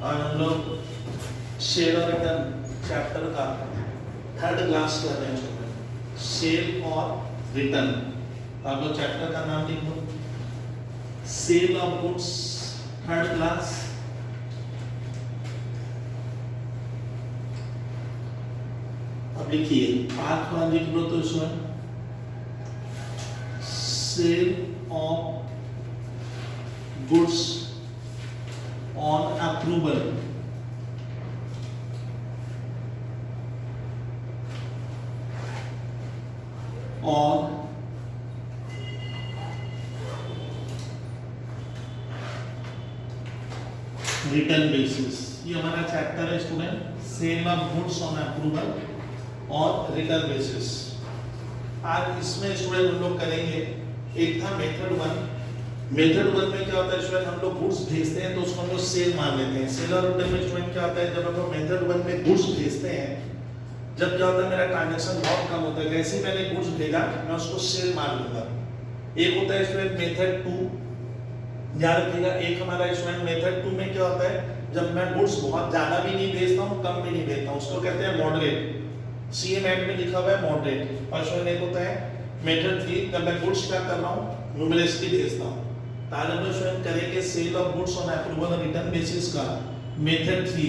और हम लोग सेल और रिटर्न चैप्टर का थर्ड क्लास कर रहे हैं। सेल और रिटर्न, आप लोग चैप्टर का नाम लिख लो, sale of goods, third class. अब लिखिए, पार्ट वन लिख लो तो इसमें sale of goods on approval और रिटर्न बेसिस। ये हमारा चैप्टर है student, sale of goods on approval और रिटर्न बेसिस। आज इसमें स्टूडेंट हम लोग करेंगे, एक था मेथड वन। मेथड वन में क्या होता है स्टूडेंट, हम लोग गुड्स भेजते हैं तो उसको हम लोग सेल मान लेते हैं। सेल और रिटर्न में स्टूडेंट क्या होता है, जब हम लोग मेथड वन में गुड्स भेजते हैं, जब क्या होता है मेरा ट्रांजैक्शन बहुत कम होता है, जैसे ही मैंने गुड्स भेजा मैं उसको सेल मान लूंगा। एक होता है स्टूडेंट मेथड टू, याद रखिएगा। एक हमारा स्टूडेंट मेथड टू में क्या होता है, जब मैं गुड्स बहुत ज्यादा भी नहीं भेजता हूँ, कम भी नहीं भेजता हूँ, उसको कहते हैं मॉडरेट। CMAT में लिखा हुआ है मॉडरेट। और स्टूडेंट एक होता है मेथड थ्री, जब मैं गुड्स क्या कर रहा हूँ, न्यूमरसली भेजता हूँ। आज हम लोग स्टूडेंट करेंगे sale of goods on approval और रिटर्न बेसिस का method three.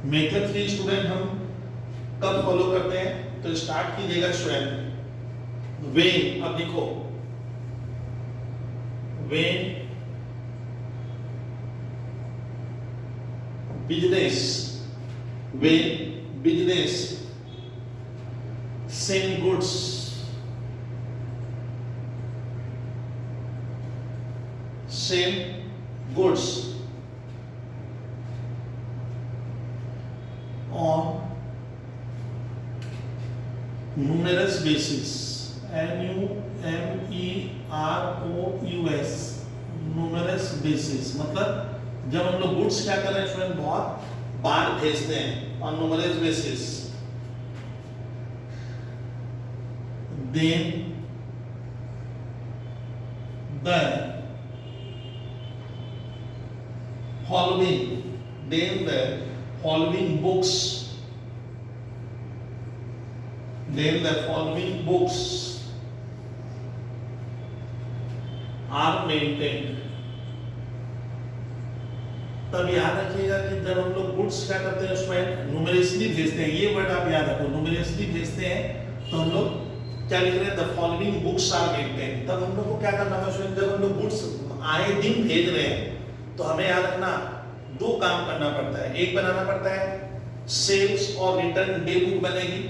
Method three student हम कब फॉलो करते हैं, तो स्टार्ट कीजिएगा स्टूडेंट व्हेन। अब लिखो, when business, when business send goods on numerous basis, NUMEROUS, numerous basis मतलब जब हम लोग गुड्स क्या कर रहे हैं स्टूडेंट, बहुत बार भेजते हैं on numerous basis, then the following books are maintained। तब याद रखिएगा कि जब हम लोग गुड्स क्या करते हैं उसमें न्यूमेरसली भेजते हैं, ये वर्ड आप याद रखो, न्यूमेरसली भेजते हैं तो हम लोग क्या लिख रहे हैं, the following books are maintain. तब हम लोग को क्या करना है स्टूडेंट, जब हम लोग गुड्स आए दिन भेज रहे हैं तो हमें याद रखना दो काम करना पड़ता है। एक बनाना पड़ता है सेल्स और रिटर्न डे बुक बनेगी,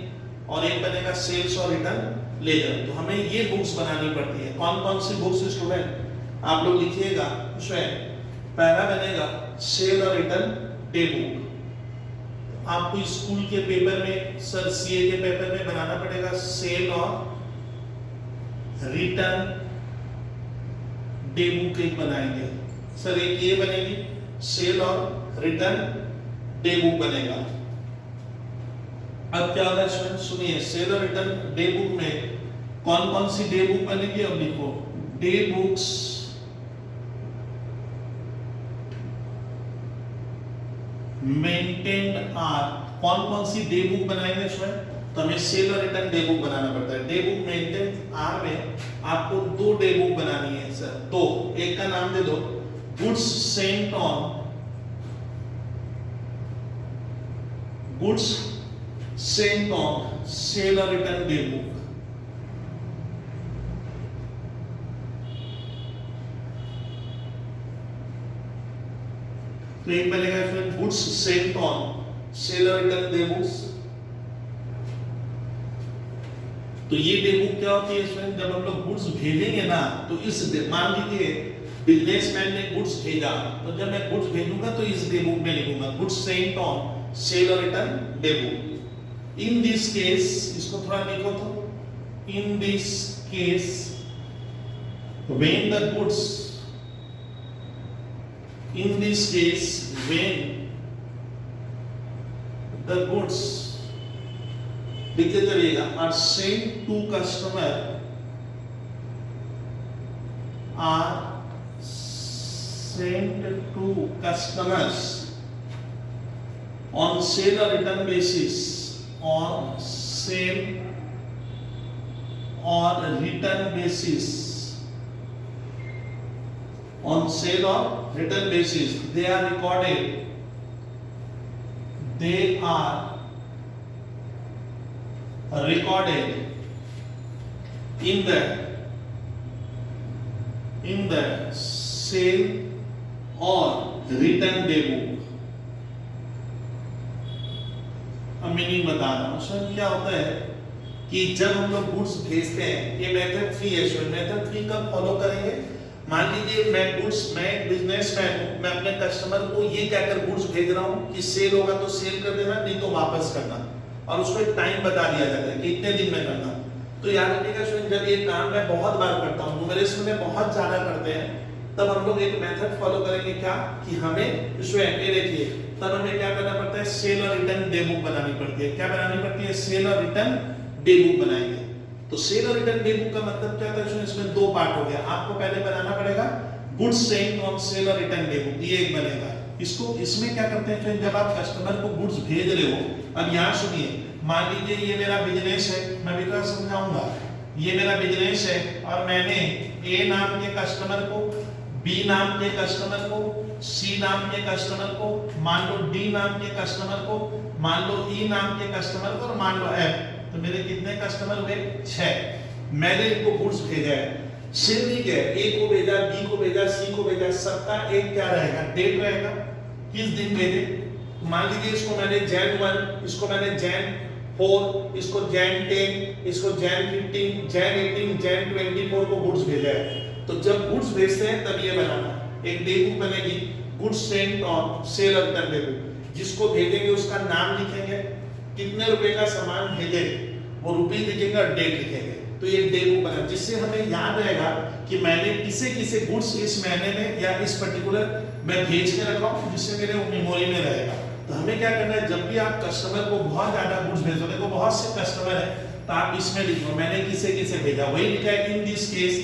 और एक बनेगा सेल्स और रिटर्न लेजर। तो हमें ये बुक्स बनानी पड़ती है। कौन कौन सी बुक्स स्टूडेंट आप लोग लिखिएगा, उसमें पहला बनेगा सेल और रिटर्न डे बुक। आपको स्कूल के पेपर में, सर CA के पेपर में बनाना पड़ेगा सेल और रिटर्न डे बुक एक बनाएंगे सर, एक ये बनेगी सेल और रिटर्न डे बुक बनेगा। अब क्या होगा स्टूडेंट, सुनिए, सेल और रिटर्न डे बुक में कौन कौन सी डे बुक बनेगी, अब लिखो, डे बुक्स मेंटेन्ड आर। कौन कौन सी डे बुक बनाएंगे स्टूडेंट, तो हमें सेल और रिटर्न डे बुक बनाना पड़ता है। डे बुक मेंटेन आर में आपको दो डे बुक बनानी है सर, तो एक का नाम दे दो goods Saint on, goods Saint on sale और रिटर्न डे बुक। तो एक बनेगा इसमें गुड्स सेंट ऑन सेल और रिटर्न डे बुक्स। तो ये डे बुक क्या होती है इसमें, जब हम लोग गुड्स भेजेंगे ना, तो इस मान लीजिए बिजनेसमैन ने गुड्स भेजा, तो जब मैं गुड्स भेजूंगा तो इस डे बुक में लिखूंगा गुड्स सेंट ऑन सेल और return day book. In this case, इसको थोड़ा लिखो तो, in this case when the goods, in this case when the goods लिखते चलिएगा are sent to customer are sent to customers on sale or return basis, on sale or return basis, on sale or return basis, they are recorded in the sale or return day book. अब meaning बता रहा हूं sir, क्या होता है कि जब हम लोग गुड्स भेजते हैं, ये मेथड 3 है सर। मेथड 3 कब फॉलो करेंगे? मान लीजिए मैं बिजनेसमैन हूं, मैं अपने कस्टमर को ये कहकर गुड्स भेज रहा हूं कि सेल होगा तो सेल कर देना, नहीं तो वापस करना, और उसको एक टाइम बता दिया जाता है कि इतने दिन में करना। तो याद रखिएगा स्टूडेंट, जब ये काम मैं बहुत बार करता हूँ, न्यूमरेशन में बहुत ज्यादा करते हैं, तब हम लोग एक मेथड फॉलो करेंगे, क्या कि हमें स्टूडेंट ये देखिए, तब हमें क्या करना पड़ता है, सेल और रिटर्न डे बुक बनानी पड़ती है। क्या बनानी पड़ती है? सेल और रिटर्न डे बुक बनाएंगे। तो सेल और रिटर्न डे बुक का मतलब क्या होता है? इसमें 2 पार्ट हो गया। आपको पहले बनाना पड़ेगा गुड्स सेंट ऑन सेल और रिटर्न डे बुक, ये एक बनेगा। इसमें क्या करते हैं, जब आप कस्टमर को गुड्स भेज रहे हो, अब यहाँ सुनिए, मान लीजिए ये मेरा बिजनेस है, मैं भी तो समझाऊंगा, ये मेरा बिजनेस है और मैंने ए नाम के कस्टमर को, बी नाम के कस्टमर को, सी नाम के कस्टमर को, मान लो डी नाम के कस्टमर को, मान लो ई नाम के कस्टमर को, और मान लो एफ। तो मेरे कितने कस्टमर हुए? 6। मैंने इनको गुड्स भेजा है, सेल नहीं किया, ए को भेजा, बी को भेजा, सी को भेजा, सबका एक क्या रहेगा? डेट रहेगा, किस दिन भेजे। मान लीजिए इसको मैंने Jan 1, इसको मैंने Jan 4, इसको Jan 10, इसको Jan 15, Jan 18, Jan 24 को गुड्स भेजा है। तो जब गुड्स भेजते हैं तब ये बनाना, एक डे बुक बनेगी, गुड्स सेंट ऑन सेल और रिटर्न डे बुक। जिसको भेजेंगे उसका नाम लिखेंगे, कितने रुपए का सामान भेजे वो रुपये लिखेंगे और डेट लिखेंगे। तो ये डे बुक बना, जिससे हमें याद रहेगा कि मैंने किसे गुड्स इस महीने में या इस पर्टिकुलर मैं भेज के रख रहा हूँ, जिससे मेरे मेमोरी में रहेगा। तो हमें क्या करना है, जब भी आप कस्टमर को बहुत ज्यादा गुड्स भेजो, देखो बहुत से कस्टमर है, तो आप इसमें लिखो मैंने किसे भेजा, वही लिखा है। इन दिस केस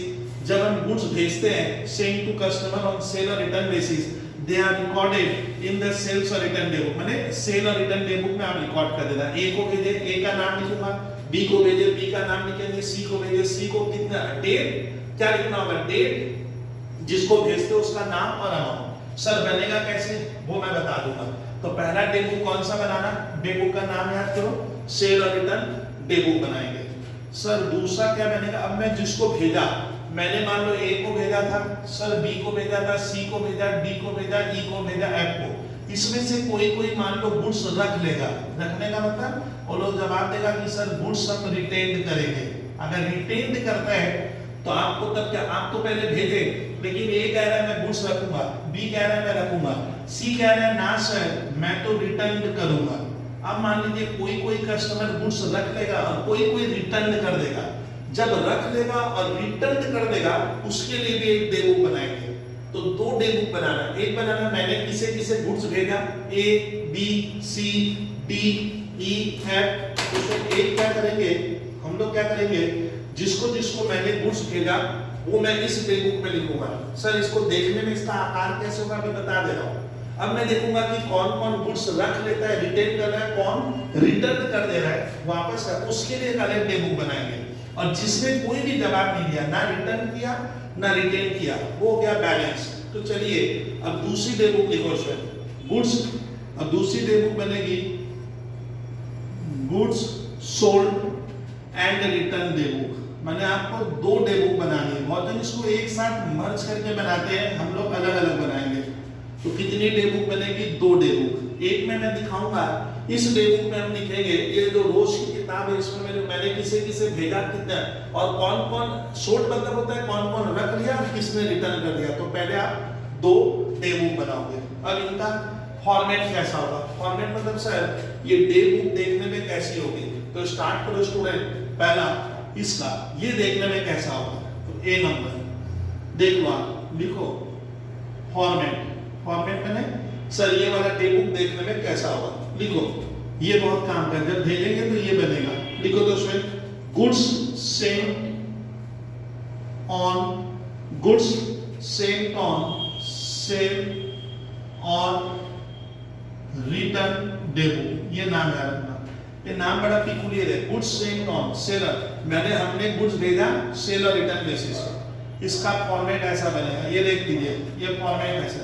जब हम गुड्स भेजते हैं send to customer on sale और return basis, they are recorded in the sales और रिटर्न डे बुक। माने सेल और रिटर्न डे बुक में आप रिकॉर्ड कर देना। ए को भेजे, ए का नाम लिखूंगा, बी को भेजे, बी का नाम लिखेंगे, सी को भेजे, सी को कितना डेट क्या लिखना होगा, डेट, जिसको भेजते हो उसका नाम और अमाउंट। सर बनेगा कैसे वो मैं बता दूंगा। तो पहला डे बुक कौन सा बनाना, डे बुक का नाम याद करो, सेल और रिटर्न डे बुक बनाएंगे। सर दूसरा क्या बनेगा, अब मैं जिसको भेजा, मैंने मान लो ए को भेजा था, सर बी को भेजा था, सी को भेजा, डी को भेजा, ई को भेजा, एफ को। इसमें से कोई मान लो गुड्स रख लेगा। रखने का मतलब वो लोग जवाब देगा कि सर गुड्स हम रिटेन करेंगे। अगर रिटेन करता है तो आपको तब क्या, आप तो पहले भेजे, लेकिन ए कह रहा है मैं गुड्स रखूंगा, बी कह रहा है मैं रखूंगा, सी कह रहा है ना सर मैं तो रिटर्न करूंगा। अब मान लीजिए कोई कस्टमर गुड्स रख लेगा और कोई रिटर्न कर देगा। जब रख लेगा और रिटर्न कर देगा उसके लिए भी एक डे बुक बनाएंगे। तो 2 डे बुक बनाना, एक बनाना मैंने किसे गुड्स भेजा, A B C D E F. उसमें एक क्या करेंगे हम लोग, क्या करेंगे जिसको मैंने गुड्स भेजा वो मैं इस डे बुक में लिखूंगा। सर इसको देखने में इसका आकार कैसे होगा अभी बता दे रहा हूं। अब मैं देखूंगा कि कौन गुड्स रख लेता है, रिटेन कर रहा है, कौन रिटर्न कर दे रहा है वापस का, उसके लिए अलग डे बुक बनाएंगे। और जिसने कोई भी जवाब नहीं दिया, ना रिटर्न किया ना रिटेन किया, वो हो गया बैलेंस। तो चलिए अब दूसरी डे बुक लिखो सर, गुड्स। अब दूसरी डे बुक बनेगी goods sold and return day book. मैंने आपको 2 डे बुक बनानी है। बहुत जन इसको एक साथ मर्ज करके बनाते हैं, हम लोग अलग अलग बनाएंगे। तो कितनी डे बुक बनेगी, 2 डे बुक। एक में मैं दिखाऊंगा, इस डे बुक में हम लिखेंगे ये जो रोज की किताब है इसमें मैंने किसे भेजा कितना, और कौन सोल्ड मतलब होता है कौन रख लिया और किसने रिटर्न कर दिया। तो पहले आप 2 डे बुक बनाओगे। अब इनका फॉर्मेट कैसा होगा, फॉर्मेट मतलब सर ये डे बुक देखने में कैसी होगी। तो स्टार्ट करो स्टूडेंट, पहला इसका ये देखने में कैसा होगा। तो ए नंबर देख लो, आप लिखो फॉर्मेट मैंने सर ये वाला डे बुक देखने में कैसा होगा, लिखो। ये बहुत काम कर, जब भेजेंगे तो ये बनेगा। लिखो तो उसमें goods Saint on goods Saint on sale और रिटर्न डेबू, ये नाम याद रखना। ये नाम बड़ा पिकुलियर है, गुड्स सेंट ऑन सेलर, हमने गुड्स भेजा सेल और रिटर्न बेसिस पे। इसका फॉर्मेट ऐसा बनेगा, ये देख लीजिए, ये फॉर्मेट ऐसा।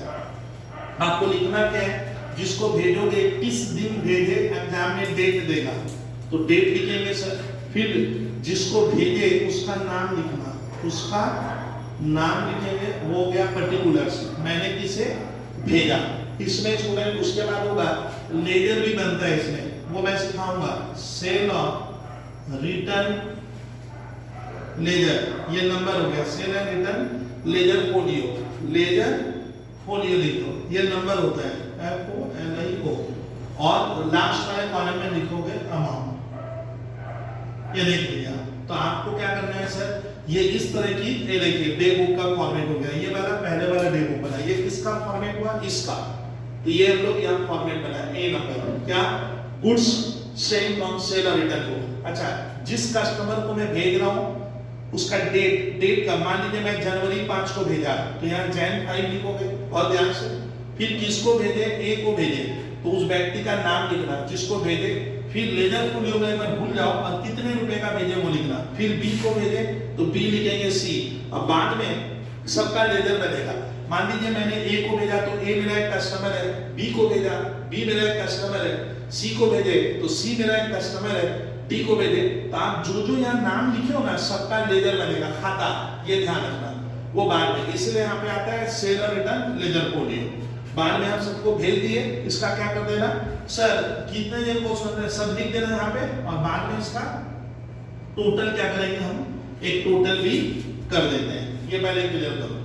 आपको लिखना क्या है, जिसको भेजोगे किस दिन भेजे, एग्जाम में डेट देगा तो डेट लिखेंगे सर। फिर जिसको भेजे उसका नाम लिखना, उसका नाम लिखेंगे, वो हो गया पर्टिकुलर्स, मैंने किसे भेजा। इसमें स्टूडेंट उसके बाद होगा लेजर भी बनता है इसमें, वो मैं सिखाऊंगा। सेल और रिटर्न लेजर, ये नंबर हो गया, sale and return ledger folio, ledger folio लिखो, ये नंबर होता है FOLIO, और लास्ट वाले कॉलम में लिखोगे अमाउंट। ये देख लिया, तो आपको क्या करना है सर, ये इस तरह की, ये देखिए डे बुक का फॉर्मेट हो गया, ये वाला पहले वाला डे बुक बना, ये किसका फॉर्मेट हुआ, इसका। तो ये हम लोग यहाँ फॉर्मेट बनाए, ए नंबर क्या, गुड्स सेंट ऑन सेल और रिटर्न को। अच्छा, जिस कस्टमर को मैं भेज रहा हूँ उसका डेट का, मान लीजिए मैं जनवरी 5 को भेजा, तो यहाँ Jan 5 लिखोगे और ध्यान से। फिर किसको भेजे, ए को भेजे, तो उस व्यक्ति का नाम लिखना जिसको भेजे। फिर लेजर फोलियो में मत भूल जाओ और कितने रुपए का भेजे वो लिखना। फिर बी को भेजे तो बी लिखेंगे सी, और बाद में सबका लेजर बनेगा। मान लीजिए मैंने ए को भेजा तो ए मेरा एक कस्टमर है, बी को भेजा बी मेरा एक कस्टमर है, सी को भेजे तो सी मेरा एक कस्टमर है, डी को भेजे, तो आप जो जो यहाँ नाम लिखे हो ना सबका लेजर बनेगा, खाता, ये ध्यान रखना। वो बाद में, इसलिए यहाँ पे आता है सेल और रिटर्न लेजर फोलियो। बाद में हम सबको भेज दिए, इसका क्या कर देना सर, कितने दिन क्वेश्चन सब लिख देना यहाँ पे, और बाद में इसका टोटल क्या करेंगे हम, एक टोटल भी कर देते हैं। ये पहले क्लियर करो।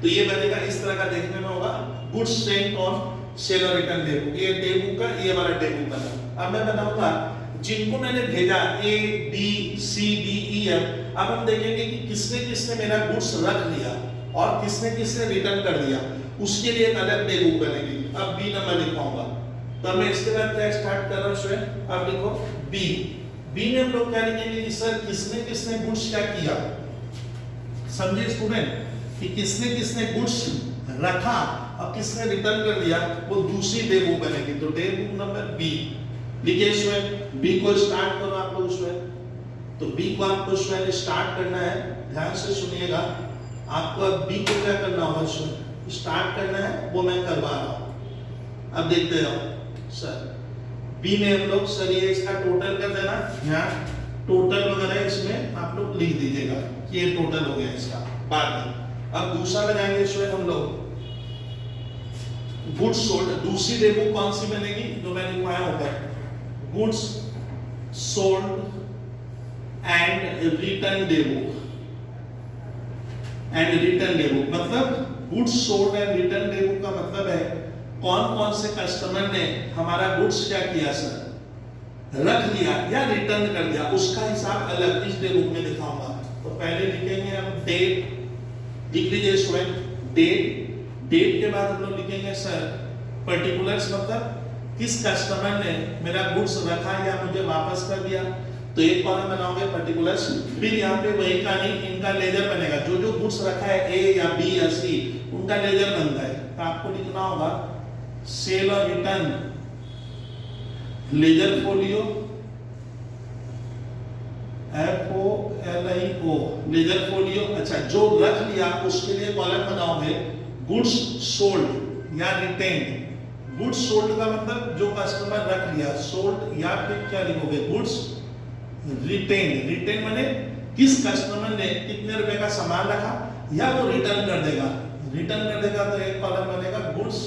तो ये बनेगा इस तरह का, देखने में होगा गुड्स सेंट ऑन सेल और रिटर्न डे बुक, ये डे बुक का ये वाला डे बुक बना। अब मैं बनाऊंगा जिनको मैंने भेजा A B C D E F, अब हम देखेंगे कि किसने किसने मेरा गुड्स रख लिया और किसने किसने रिटर्न कर दिया, उसके लिए एक अलग डे बुक बनेगी। अब बी नंबर लिखवाऊंगा, तो मैं इसके बाद क्या स्टार्ट कर रहा हूं स्टूडेंट, अब लिखो बी। बी में हम लोग क्या लिखेंगे कि सर किसने किसने गुड्स क्या किया, समझे स्टूडेंट, कि किसने किसने गुड्स रखा और किसने रिटर्न कर दिया, वो दूसरी डे बुक बनेगी। तो डे बुक नंबर बी लिखिए स्टूडेंट, बी को स्टार्ट करो आप लोग स्टूडेंट। तो बी को आपको स्टूडेंट स्टार्ट करना है, ध्यान से सुनिएगा। आपको अब बी को क्या करना होगा स्टूडेंट, स्टार्ट करना है, वो मैं करवा रहा हूं। अब देखते रहो सर, बी में हम लोग सर ये इसका टोटल कर देना, यहाँ टोटल वगैरह इसमें आप लोग लिख दीजिएगा कि ये टोटल हो गया इसका। बाद में अब दूसरा लगाएंगे स्टूडेंट हम लोग गुड्स सोल्ड। दूसरी डे बुक कौन सी बनेगी, जो मैंने लिखवाया होगा, goods sold and return day book, and return day book मतलब goods sold and return day book का मतलब है कौन कौन से कस्टमर ने हमारा गुड्स क्या किया सर, रख लिया या रिटर्न कर दिया, उसका हिसाब अलग इस डे बुक में दिखाऊंगा। तो पहले लिखेंगे हम डेट, लिख लीजिए स्टूडेंट डेट। डेट के बाद हम लोग लिखेंगे सर पर्टिकुलर्स, मतलब किस कस्टमर ने मेरा गुड्स रखा या मुझे वापस कर दिया, तो एक कॉलम बनाओगे पर्टिकुलर्स। फिर यहाँ पे वही कहानी, इनका लेजर बनेगा, जो जो गुड्स रखा है ए या बी या सी उनका लेजर बनता है। तो आपको लिखना होगा सेल और return ledger folio, FOLIO ledger folio. अच्छा, जो रख लिया उसके लिए कॉलम बनाओगे गुड्स सोल्ड या रिटेन्ड। गुड्स सोल्ड का मतलब जो कस्टमर रख लिया, सोल्ड, या फिर क्या लिखोगे गुड्स रिटेन्ड। रिटेन माने किस कस्टमर ने कितने रुपए का सामान रखा या वो रिटर्न कर देगा, रिटर्न कर देगा तो एक कॉलम बनेगा गुड्स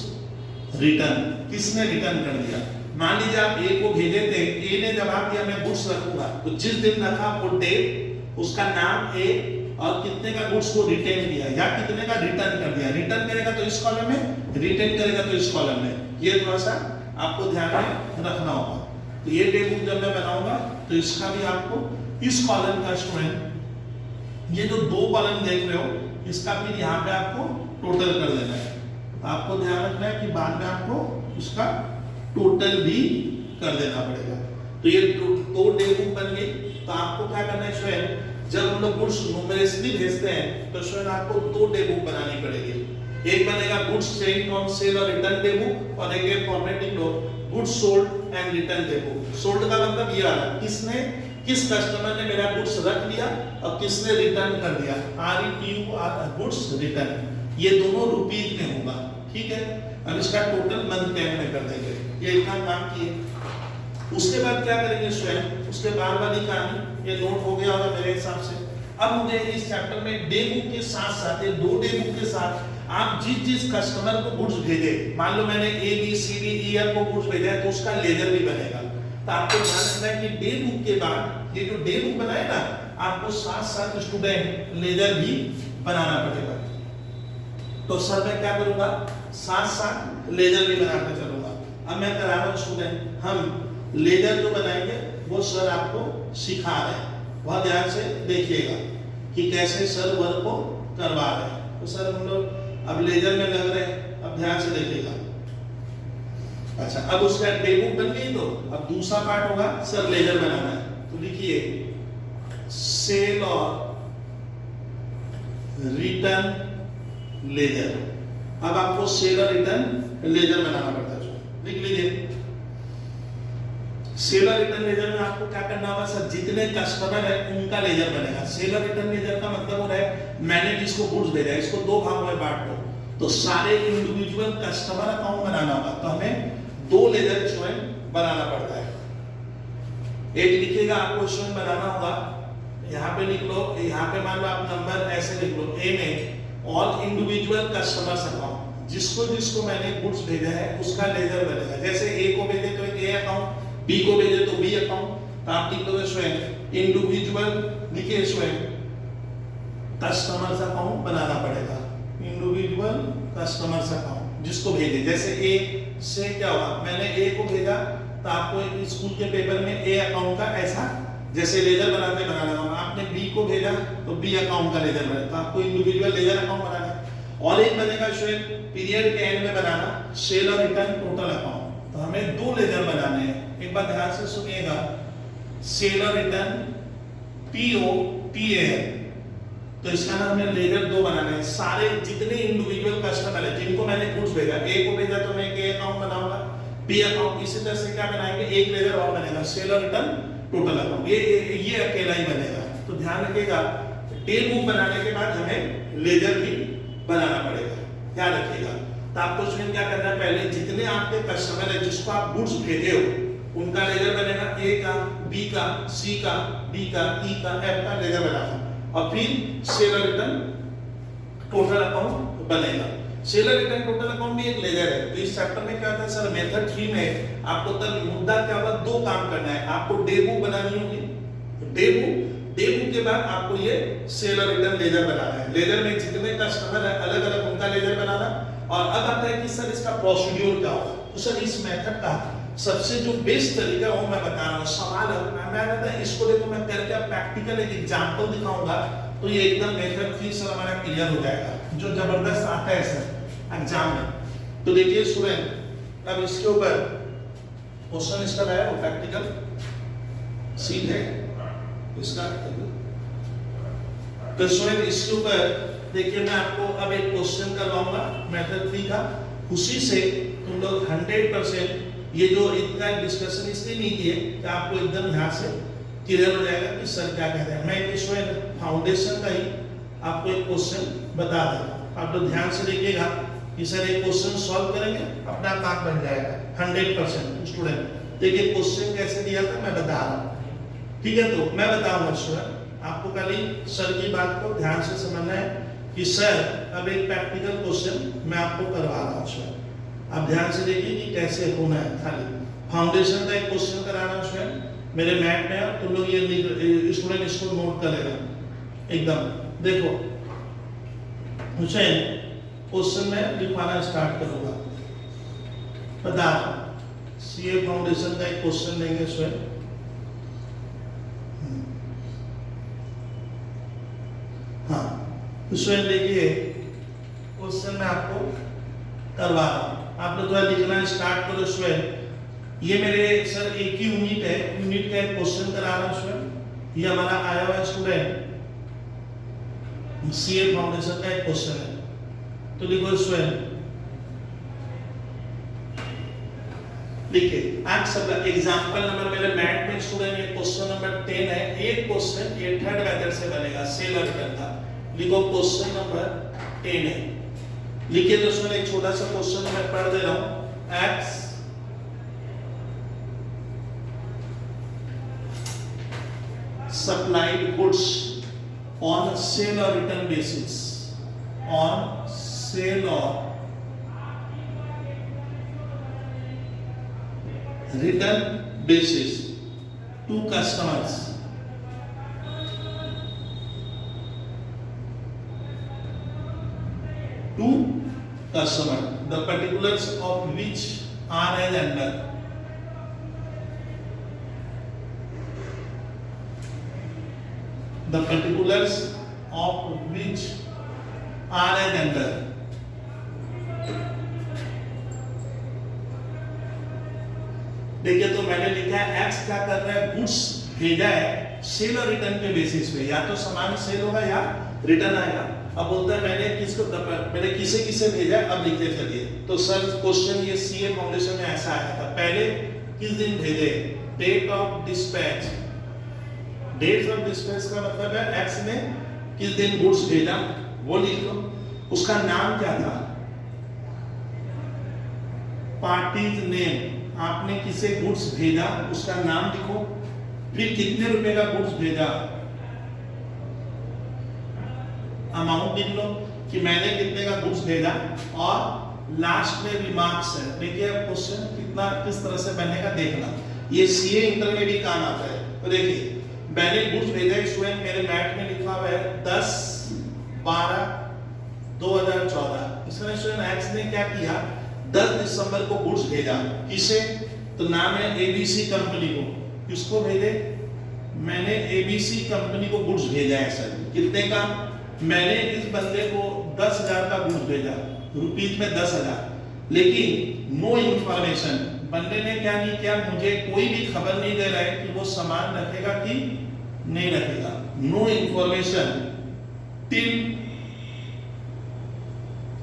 रिटर्न, किसने रिटर्न कर दिया। मान लीजिए आप ए को भेजे थे, ए ने जवाब दिया मैं गुड्स रखूंगा, तो जिस दिन रखा वो डेट, उसका नाम ए और कितने का गुड्स को रिटेन किया या कितने का रिटर्न कर दिया। रिटर्न करेगा तो इस कॉलम में, रिटेन करेगा तो इस कॉलम में। ये थोड़ा सा आपको ध्यान में रखना होगा। तो ये डे बुक जब मैं बनाऊंगा तो इसका भी आपको इस कॉलम का स्टूडेंट, ये जो दो कॉलम देख रहे हो इसका फिर यहाँ पे आपको टोटल कर देना है। आपको ध्यान रखना है कि बाद में आपको इसका टोटल भी कर देना पड़ेगा। तो ये दो डे बुक बन गई। तो आपको क्या करना है स्टूडेंट, जब हम लोग गुड्स न्यूमेरसली भेजते हैं तो स्टूडेंट आपको दो डे बुक बनानी पड़ेगी। एक बनेगा गुड्स चेंज ऑन सेल और रिटर्न डे बुक, और एक फॉर्मेट लिख लो goods sold and return day book. Sold का मतलब ये आना किसने, किस कस्टमर ने मेरा गुड्स रख लिया और किसने रिटर्न कर दिया, RETU गुड्स रिटर्न, ये दोनों रुपीज में होगा। ठीक है, अब इसका टोटल मंथ के एंड में कर देंगे, ये इतना काम किए। उसके बाद क्या करेंगे स्वयं, उसके बाद वाली कहानी ये नोट हो गया होगा मेरे हिसाब से। अब मुझे इस चैप्टर में डे बुक के साथ साथ, ये दो डे बुक के साथ आप जिस जिस कस्टमर को गुड्स भेजे, मान लो मैंने ABCDEF को गुड्स भेजा है तो उसका लेजर भी बनेगा। तो आपको ध्यान रखना है कि डे बुक के बाद ये जो डे बुक बनाए ना, आपको साथ साथ स्टूडेंट लेजर भी बनाना पड़ेगा। तो सर मैं क्या करूंगा, साथ साथ लेजर भी बनाते चलूंगा। अब मैं करा रहा हूं स्टूडेंट, हम लेजर जो बनाएंगे वो सर आपको सिखा रहे हैं, वह ध्यान से देखिएगा कि कैसे सर वर्क को करवा रहे हैं। तो सर हम लोग अब लेजर में लग रहे हैं, अब ध्यान से देखिएगा। अच्छा, अब उसका डे बुक बन गई, तो अब दूसरा पार्ट होगा सर लेजर बनाना है। तो लिखिए सेल और रिटर्न लेजर। अब आपको सेल और रिटर्न लेजर बनाना पड़ता है, लिख लीजिए। सेल और रिटर्न लेजर में आपको क्या करना होगा सर, जितने कस्टमर है उनका लेजर बनेगा। सेल और रिटर्न लेजर का मतलब हो रहा है मैंने जिसको गुड्स भेजा है इसको दो भागों में बांट दो, तो सारे इंडिविजुअल कस्टमर अकाउंट बनाना होगा, तो हमें दो लेजर स्वयं बनाना पड़ता है। एक लिखिएगा आपको स्वयं बनाना होगा, यहाँ पे लिख लो, यहाँ पे मान लो आप नंबर ऐसे लिख लो, ए में ऑल इंडिविजुअल कस्टमर्स अकाउंट, जिसको जिसको मैंने गुड्स भेजा है उसका लेजर बनेगा। जैसे ए को भेजे तो एक ए अकाउंट, बी को भेजे तो बी अकाउंट, तो आप लिख लोगे स्वयं इंडिविजुअल, लिखिए स्वयं कस्टमर्स अकाउंट बनाना पड़ेगा, इंडिविजुअल कस्टमर्स अकाउंट जिसको भेजे। जैसे ए से क्या हुआ, मैंने ए को भेजा तो आपको स्कूल के पेपर में ए अकाउंट का ऐसा जैसे लेजर बनाना होगा। आपने बी को भेजा तो बी अकाउंट का लेजर बनेगा, तो आपको इंडिविजुअल लेजर अकाउंट बनाना है। और एक बनेगा स्वयं पीरियड के एंड में बनाना सेल और रिटर्न टोटल अकाउंट, तो हमें दो लेजर बनाने हैं। एक बार ध्यान से सुनिएगा, सेल और रिटर्न POTAL, तो इसका नाम है लेजर दो बनाने हैं। सारे जितने इंडिविजुअल कस्टमर है जिनको मैंने गुड्स भेजा, ए को भेजा तो मैं ए अकाउंट बनाऊंगा, बी अकाउंट, इसी तरह से क्या बनाएंगे, एक लेजर और बनेगा सेल और रिटर्न टोटल अकाउंट, ये अकेला ही बनेगा। तो ध्यान रखिएगा, डे बुक बनाने के बाद हमें लेजर भी बनाना पड़ेगा, ध्यान रखिएगा। तो आपको इसमें क्या करना है, पहले जितने आपके कस्टमर है जिसको आप गुड्स भेजे हो उनका लेजर बनेगा, ए का, बी का, सी का, डी का, ई का, एफ का लेजर बनाना, और फिर सेल और रिटर्न टोटल अकाउंट बनेगा। सेल और रिटर्न टोटल अकाउंट भी एक लेजर है। तो इस चैप्टर में क्या होता है सर, मेथड 3 में आपको तब मुद्दा क्या होगा, दो काम करना है। आपको डे बुक बनानी होगी, डे बुक के बाद आपको ये सेल और रिटर्न लेजर बनाना है। लेजर में जितने कस्टमर है अलग अलग उनका लेजर बनाना। और अब आता है कि सर इसका प्रोसीड्यूर क्या होगा। तो सर इस मेथड का सबसे जो बेस्ट तरीका वो मैं बता रहा हूँ। सवाल मैं कहता है इसको देखो, मैं करके प्रैक्टिकल एक एग्जांपल दिखाऊंगा तो ये एकदम मेथड 3 सर हमारा क्लियर हो जाएगा, जो जबरदस्त आता है सर एग्जाम में। तो देखिए स्टूडेंट, अब इसके ऊपर क्वेश्चन इसका है वो प्रैक्टिकल सीट है इसका। तो स्टूडेंट इसके ऊपर देखिए मैं आपको अब एक क्वेश्चन करवाऊंगा मेथड 3 का, उसी से तुम लोग 100% ये जो इतना डिस्कशन इसलिए नहीं किए कि आपको एकदम यहाँ से क्लियर हो जाएगा कि सर क्या कहते हैं। मैं एक फाउंडेशन का ही आपको एक क्वेश्चन बता देता हूँ, आप लोग ध्यान से देखिएगा कि सर एक क्वेश्चन सॉल्व करेंगे अपना काम बन जाएगा 100% स्टूडेंट। देखिए क्वेश्चन कैसे दिया था मैं बता रहा हूँ, ठीक है। तो मैं बताऊंगा स्टूडेंट, आपको खाली सर की बात को ध्यान से समझना है कि सर अब एक प्रैक्टिकल क्वेश्चन मैं आपको करवा रहा हूँ सर, आप ध्यान से देखिए कि कैसे होना है। खाली फाउंडेशन का एक क्वेश्चन करा रहा हूँ स्टूडेंट, मेरे मैट में, तुम लोग ये स्टूडेंट इसको नोट कर लेना एकदम। देखो हुसैन क्वेश्चन में लिखवाना स्टार्ट करूंगा, बता सीए फाउंडेशन का एक क्वेश्चन लेंगे स्वयं। हाँ स्वयं देखिए क्वेश्चन में आपको करवा रहा हूं, आप लोग थोड़ा लिखना स्टार्ट करो स्वयं। ये मेरे सर एक ही यूनिट है, यूनिट का एक क्वेश्चन करा रहा हूं स्वयं। ये हमारा आया हुआ स्टूडेंट सीए फाउंडेशन का एक क्वेश्चन है, तो लिखो स्वयं लिखे। आज सबका एग्जांपल नंबर मेरे मैथ में स्टूडेंट ये क्वेश्चन नंबर 10 है। एक क्वेश्चन ये थर्ड मेथड से बनेगा, सेल और रिटर्न का। लिखो क्वेश्चन नंबर 10 है। लिखिए दोस्तों, एक छोटा सा क्वेश्चन मैं पढ़ दे रहा हूं। x supplied goods on sale or return basis, on sale or return basis to customers, the particulars of which are as under. The particulars of which are as under. देखिए, तो मैंने लिखा है x क्या कर रहा है, गुड्स भेजा है सेल और रिटर्न के बेसिस पे, या तो सामान सेल होगा या रिटर्न आएगा। अब बोलता है मैंने किसे किसे भेजा है। अब लिखते चलिए। तो सर क्वेश्चन ये सीए फाउंडेशन में ऐसा आया था, पहले किस दिन भेजे, date of dispatch. Date of dispatch का मतलब है एक्स ने किस दिन गुड्स भेजा वो लिख लो। उसका नाम क्या था, पार्टीज नेम, आपने किसे गुड्स भेजा उसका नाम लिखो। फिर कितने रुपए का गुड्स भेजा, अमाउंट लिख लो कि मैंने कितने का गुड्स भेजा, और लास्ट में रिमार्क्स है। देखिए अब क्वेश्चन कितना किस तरह से बनेगा देखना, ये सीए इंटर में भी काम आता है। तो देखिए मैंने गुड्स भेजा, स्टूडेंट मेरे मैथ में लिखा हुआ है 10/12/2014। इसमें स्टूडेंट एक्स ने क्या किया, 10 दिसंबर को गुड्स भेजा। किसे, तो नाम है एबीसी कंपनी को। किसको भेजे, मैंने एबीसी कंपनी को गुड्स भेजा है सर। कितने का, मैंने इस बंदे को 10,000 का गुड्स भेजा, रुपीज में 10,000। लेकिन नो इंफॉर्मेशन, बंदे ने क्या नहीं किया, मुझे कोई भी खबर नहीं दे रहा है कि वो सामान रखेगा कि नहीं रखेगा। नो इंफॉर्मेशन टिल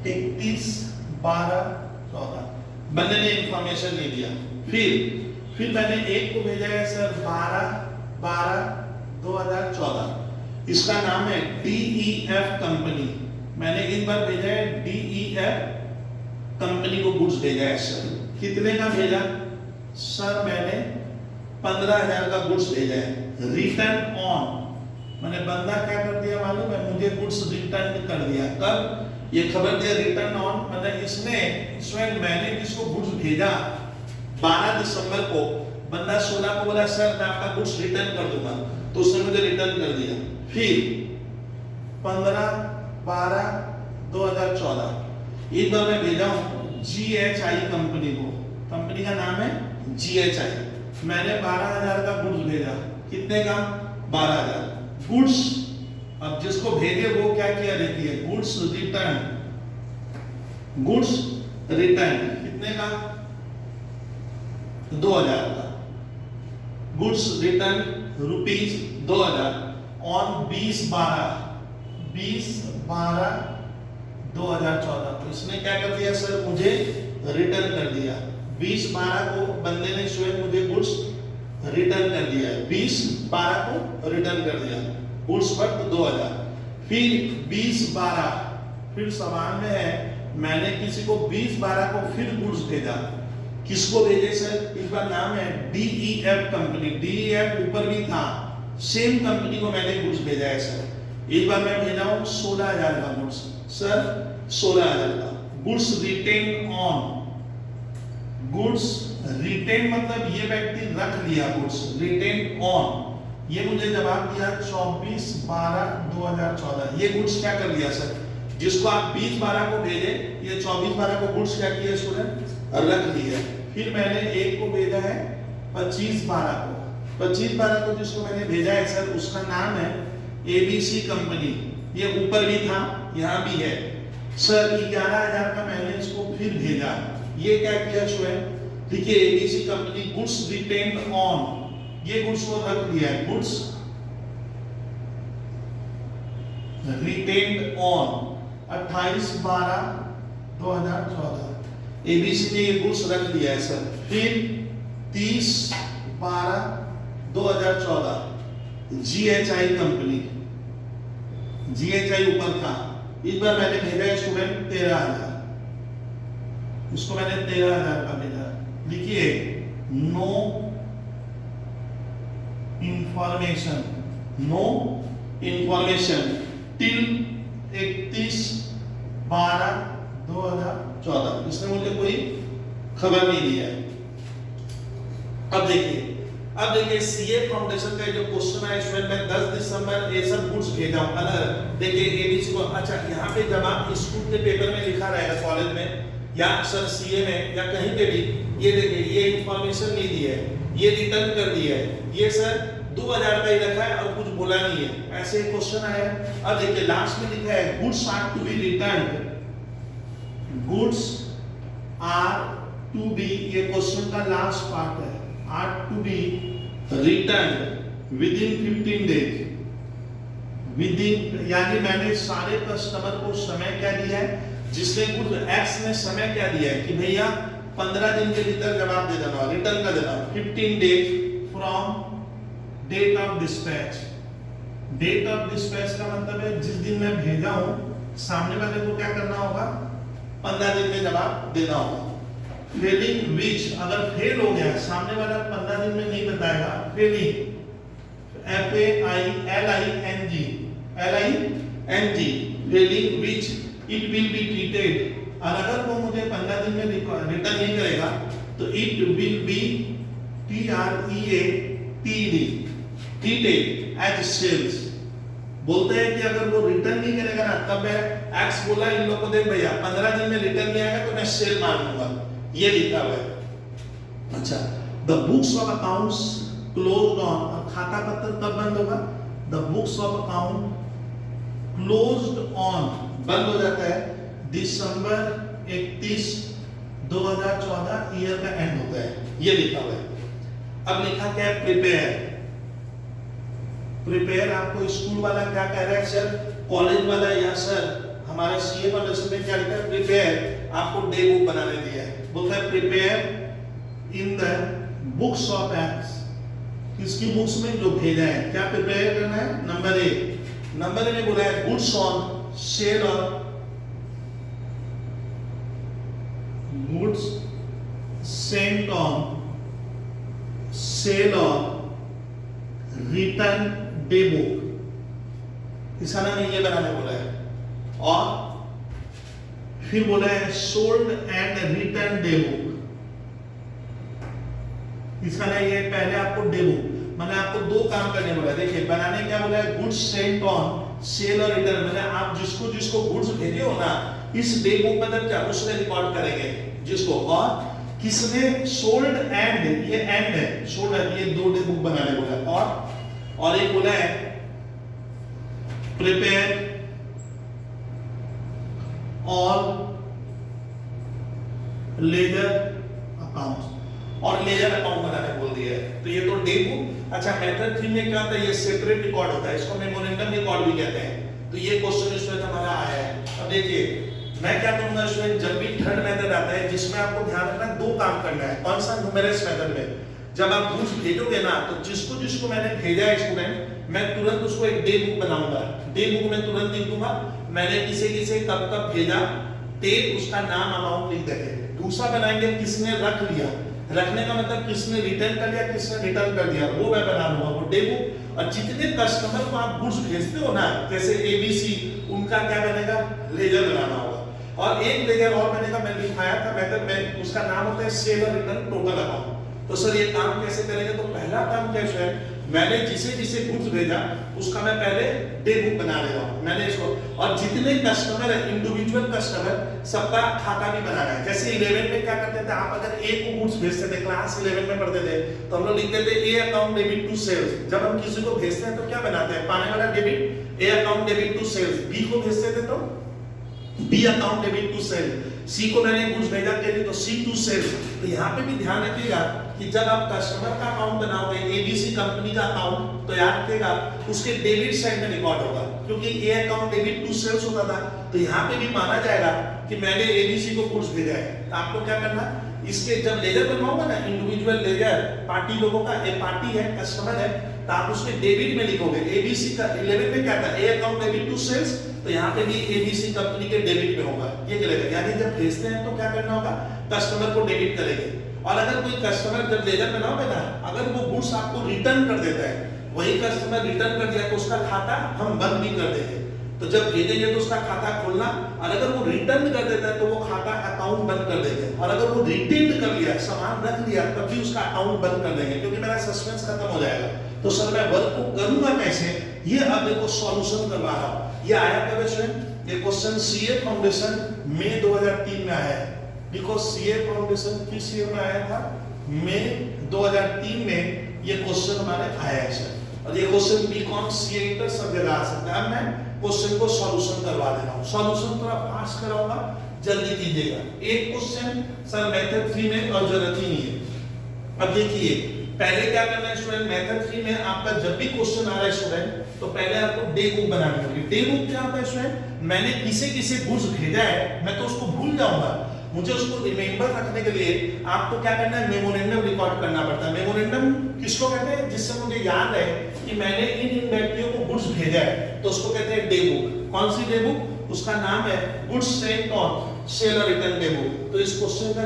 31/12/14, बंदे ने इंफॉर्मेशन नहीं दिया। फिर मैंने एक को भेजा है सर 12/12/2014। इसका नाम है DEF कंपनी। मैंने इस बार भेजा है DEF कंपनी को गुड्स भेजा है सर। कितने का भेजा सर, मैंने 15,000 का गुड्स भेजा है। रिटर्न ऑन, मैंने बंदा क्या कर दिया मालूम है, मुझे गुड्स रिटर्न कर दिया। कब, ये खबर दिया रिटर्न ऑन, मतलब इसने स्वयं मैंने जिसको गुड्स भेजा 12 दिसंबर को, बंदा 16 को बोला सर मैं आपका गुड्स रिटर्न कर दूंगा, तो उसने मुझे रिटर्न कर दिया। फिर 15/12/2014 इस बार मैं भेजा हूं GHI कंपनी को, कंपनी का नाम है GHI। मैंने 12,000 का गुड्स भेजा। कितने का, 12,000 गुड्स। अब जिसको भेजे वो क्या किया रहती है, गुड्स रिटर्न, गुड्स रिटर्न कितने का, 2,000 का। Goods return rupees 2,000 on 20/12/2014। तो इसने क्या कर दिया सर, मुझे रिटर्न कर दिया। 20/12 को बंदे ने स्वयं मुझे गुड्स रिटर्न कर दिया है, 20/12 को रिटर्न कर दिया, गुड्स वर्थ 2,000। फिर 20/12 फिर समान में है, मैंने किसी को 20/12 को फिर गुड्स भेजा। किसको भेजे सर, इस बार नाम है DEF कंपनी। DEF ऊपर भी था, सेम कंपनी को मैंने गुड्स भेजा है सर। इस बार मैं भेजा हूं 16,000 का गुड्स सर, 16,000 का। Goods retain on, goods retain मतलब ये व्यक्ति रख लिया, गुड्स रिटेन ऑन, ये मुझे जवाब दिया 24/12/2014। ये गुड्स क्या कर लिया सर, जिसको आप 20/12 को भेजे, ये 24/12 को गुड्स क्या किया स्टूडेंट, रख लिया। फिर मैंने एक को भेजा है 25/12 को। 25/12 को जिसको मैंने भेजा है सर, उसका नाम है एबीसी कंपनी। ये ऊपर भी था, यहाँ भी है सर। 11,000 का मैंने इसको फिर भेजा। ये क्या किया स्वयं, देखिए ABC company goods retain on, ये गुड्स को रख लिया है, गुड्स रिटेन्ड ऑन 28/12/2014। एबीसी ने ये गुड्स रख दिया है सर। फिर 30/12/2014 जीएचआई कंपनी, जीएचआई ऊपर था, इस बार मैंने भेजा स्टूडेंट 13,000, इसको मैंने 13,000 का भेजा। लिखिए no information, no information till 31/12/2014, इसने मुझे कोई खबर नहीं दिया है। अब देखिए सीए फाउंडेशन का जो क्वेश्चन है स्टूडेंट, मैं 10 दिसंबर ये सब गुड्स भेजा हूं। अलग देखिए एबीसी को, अच्छा यहाँ पे जब आप स्कूल के पेपर में लिखा रहेगा कॉलेज में या सर सीए में या कहीं पे भी, ये देखिए ये इंफॉर्मेशन नहीं दी है, ये रिटर्न कर दिया है, ये सर 2000 का ही रखा है और कुछ बोला नहीं है, ऐसे क्वेश्चन आया। अब देखिए लास्ट में लिखा है goods are to be returned, goods are to be, ये क्वेश्चन का लास्ट पार्ट है, are to be returned within 15 days, within, यानी मैंने सारे कस्टमर को समय क्या दिया है, जिसने गुड्स एक्स ने समय क्या दिया है कि भैया 15 दिन के भीतर जवाब दे देना, रिटर्न कर देना। 15 days from date of dispatch, date of dispatch का मतलब है जिस दिन मैं भेजा हूं सामने वाले को क्या करना होगा, 15 दिन में जवाब देना होगा। फेलिंग विच, अगर फेल हो गया सामने वाला 15 दिन में नहीं बताएगा, failing FAILING, failing which it will be treated, और अगर वो मुझे 15 दिन में रिटर्न नहीं करेगा तो it will B treated as sales। बोलते हैं कि अगर वो रिटर्न नहीं करेगा ना, तब मैं एक्स बोला इन लोगों को, देख भैया 15 दिन में रिटर्न नहीं आएगा तो मैं सेल मान लूंगा, ये लिखा हुआ है। अच्छा, the books of accounts closed on, खाता पत्र कब बंद होगा, the books of account closed on, बंद हो जाता है दिसंबर 31, 2014, ईयर का एंड होता है, ये लिखा हुआ है। अब लिखा क्या है, प्रिपेयर, प्रिपेयर आपको स्कूल वाला क्या कह रहा है सर, कॉलेज वाला या सर हमारा सीए फाउंडेशन में क्या लिखा है, प्रिपेयर आपको डे बुक बनाने दिया है, बोलता है prepare in the books of x, किसकी बुक्स में जो भेजा है, क्या प्रिपेयर करना है, नंबर ए में बोला है गुड्स ऑन सेल और गुड्स सेंट ऑन सेल और रिटर्न डे बुक, इसका नाम ये बनाने बोला है। और फिर बोला है sold and return day book, इसका नाम ये, पहले आपको डे बुक, मैंने आपको दो काम करने बोला है। देखिए बनाने क्या बोला है, गुड्स सेंट ऑन सेल और रिटर्न, मैंने आप जिसको गुड्स भेजे हो ना, इस डे बुक में क्या उसमें रिकॉर्ड करेंगे जिसको, और किसने सोल्ड एंड, ये एंड है, सोल्ड, ये दो डे बुक बनाने बोला है। और एक बोला है प्रिपेयर ऑल लेजर अकाउंट, और लेजर अकाउंट बनाने बोल दिया है, तो ये तो डे बुक। अच्छा, मेथड 3 में क्या होता है, ये सेपरेट रिकॉर्ड होता है, इसको मेमोरेंडम रिकॉर्ड भी कहते हैं। तो ये क्वेश्चन इसमें हमारा आया है। अब देखिए मैं क्या करूंगा स्टूडेंट, जब भी थर्ड मेथड आता है जिसमें आपको ध्यान रखना दो काम करना है, कौन सा, न्यूमेरस मेथड में जब आप गुड्स भेजोगे ना, तो जिसको मैंने भेजा है स्टूडेंट, मैं तुरंत उसको एक डे बुक बनाऊंगा, डे बुक में तुरंत लिख दूंगा मैंने किसे कब भेजा, डेट, उसका नाम, अमाउंट लिख देंगे। दूसरा बनाएंगे किसने रख लिया, रखने का मतलब किसने रिटर्न कर लिया, किसने रिटर्न कर दिया, वो मैं बना लूंगा, वो डे बुक। और जितने कस्टमर को आप गुड्स भेजते हो ना, जैसे एबीसी, उनका क्या बनेगा, लेजर बनाना होगा। और एक लेजर और बनेगा, मैं लिखाया था मेथड में, उसका नाम होता है सेल और रिटर्न टोटल अकाउंट। तो सर ये काम कैसे करेंगे, तो पहला काम कैसे है, मैंने जिसे गुड्स भेजा उसका मैं पहले डे बुक बना लेगा मैंने इसको, और जितने कस्टमर है इंडिविजुअल कस्टमर सबका खाता भी बनाना है। जैसे 11 में क्या करते थे, आप अगर ए को गुड्स भेजते थे, क्लास 11 में पढ़ते थे, तो हम लोग लिखते थे A account debit to sales. जब हम किसी को भेजते हैं तो क्या बनाते हैं, पाने वाला debit, A account debit to sales. B को भेजते थे तो B account debit to sale, C को मैंने गुड्स भेजा के लिए तो सी टू सेल। तो यहाँ पे भी ध्यान रखिएगा कि जब आप कस्टमर का अकाउंट बनाओगे, एबीसी कंपनी का अकाउंट, तो याद रखिएगा उसके डेबिट साइड में रिकॉर्ड होगा, क्योंकि A account debit to sales होता था, तो यहाँ पे भी माना जाएगा कि मैंने एबीसी को गुड्स भेजा है। तो आपको क्या करना, इसके जब लेजर बनवाओगे ना, इंडिविजुअल लेजर पार्टी लोगों का, एक पार्टी है, कस्टमर है, तो आप उसमें डेबिट में लिखोगे। एबीसी का 11 में क्या था, A account debit to sales, तो यहाँ पे भी एबीसी कंपनी के डेबिट में होगा, ये करेगा। यानी जब भेजते हैं तो क्या करना होगा, कस्टमर को डेबिट करेंगे। और अगर कोई कस्टमर जब लेजर बनाओगे ना, अगर वो गुड्स आपको रिटर्न कर देता है, वही कस्टमर रिटर्न कर दिया तो उसका खाता हम बंद भी कर देंगे। तो जब भेजेंगे तो उसका खाता खोलना, और अगर वो रिटर्न कर देता है तो वो खाता अकाउंट बंद कर देंगे, और अगर वो रिटेन कर लिया, सामान रख लिया, तब भी उसका अकाउंट बंद कर देंगे, क्योंकि मेरा सस्पेंस खत्म हो जाएगा। तो सर मैं वर्क को करूंगा कैसे, ये अब देखो सॉल्यूशन करवा रहा हूं। ये आया कब स्टूडेंट, ये क्वेश्चन सीए फाउंडेशन मई 2003 में आया है। बिकॉज सीए फाउंडेशन किस ईयर में आया था, मई 2003 में ये क्वेश्चन हमारे आया है सर। और ये क्वेश्चन बीकॉम सीए इंटर सब जगह आ सकता है। मैं क्वेश्चन को सॉल्यूशन करवा दे रहा हूं, सॉल्यूशन थोड़ा फास्ट कराऊंगा, जल्दी कीजिएगा। एक क्वेश्चन सर मेथड 3 में और जरूरत ही नहीं है। अब देखिए पहले क्या करना है स्टूडेंट, मेथड 3 में आपका जब भी क्वेश्चन आ रहा है स्टूडेंट, तो पहले आपको डे बुक बनानी होगी। डे बुक क्या होता है स्टूडेंट, मैंने किसे गुड्स भेजा है, मैं तो उसको भूल जाऊंगा, मुझे उसको रिमेंबर रखने के लिए आपको क्या करना है, मेमोरेंडम रिकॉर्ड करना पड़ता है। मेमोरेंडम किसको कहते हैं, जिससे मुझे याद रहे कि मैंने इन व्यक्तियों को गुड्स भेजा है, तो उसको कहते हैं डे बुक। कौन सी डे बुक, उसका नाम है गुड्स सेंट ऑन सेल और रिटर्न डे बुक। तो इस क्वेश्चन का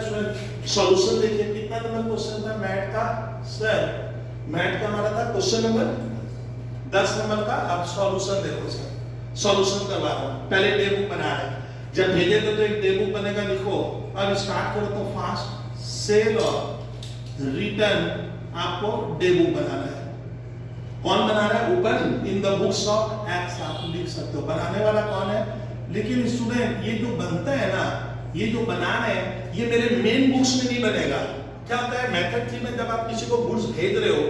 सॉल्यूशन देखिए, कितना नंबर क्वेश्चन था मैथ का सर, मैथ का हमारा था क्वेश्चन नंबर 10 नंबर का। अब सॉल्यूशन देखो सर, सॉल्यूशन करवा रहा हूं, पहले डे बुक बना रहे हैं। जब भेजे तो एक डे बुक बनेगा, लिखो। अब स्टार्ट करो तो फास्ट, सेल और रिटर्न आपको डे बुक बनाना है। कौन बना रहा है, ऊपर in the books of x आप लिख सकते हो, बनाने वाला कौन है। लेकिन स्टूडेंट ये जो बनता है ना, ये जो बना रहे हैं, ये मेरे मेन बुक्स में नहीं बनेगा। क्या होता है मेथड 3 में, जब आप किसी को गुड्स भेज रहे हो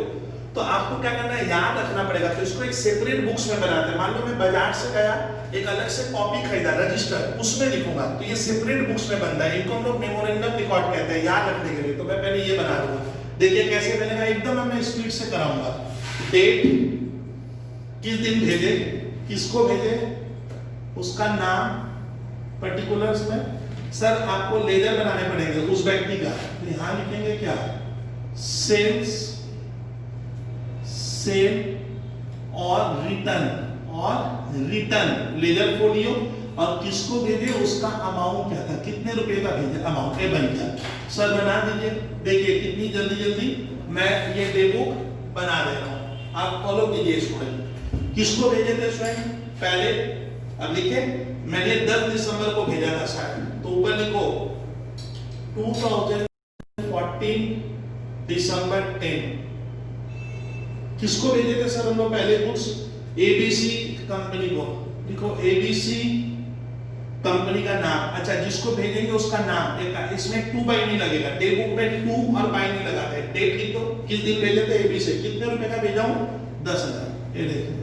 तो आपको क्या करना है, याद रखना पड़ेगा। तो इसको एक सेपरेट बुक्स में बनाते हैं। मान लो मैं बाजार से गया, एक अलग से कॉपी खरीदा रजिस्टर, उसमें लिखूंगा, तो ये सेपरेट बुक्स में बनता है। इनको हम लोग मेमोरेंडम रिकॉर्ड कहते हैं, याद रखने के लिए। तो मैं पहले ये बना दूंगा, देखिए कैसे बनेगा, एकदम मैं स्पीड से कराऊंगा। डेट, किस दिन भेजे, किसको भेजे, उसका नाम, पर्टिकुलर्स में सर आपको लेजर बनाने पड़ेंगे उस व्यक्ति का। तो यहां लिखेंगे क्या, सेल्स, सेल और रिटर्न लेजर फोलियो, और किसको भेजे उसका अमाउंट क्या था, कितने रुपए का भेजे, अमाउंट। ये बन गया सर, बना दीजिए। देखिए कितनी जल्दी मैं ये डे बुक बना दे रहा हूं, आप फॉलो कीजिए स्टूडेंट। किसको भेजे थे स्टूडेंट, पहले अब लिखे, मैंने 10 दिसंबर को भेजा था शायद, तो ऊपर लिखो 2014 दिसंबर 10। किसको भेजे थे सर हम लोग पहले गुड्स, एबीसी कंपनी को, लिखो एबीसी कंपनी का नाम। अच्छा, जिसको भेजेंगे उसका नाम, एक इसमें 2 बाई नहीं लगेगा, डे बुक में 2 और बाई नहीं लगाते। डेट लिख दो, किस दिन भेजे थे एबीसी, कितने रुपए का भेजा हूं, 10,000। ये देखिए,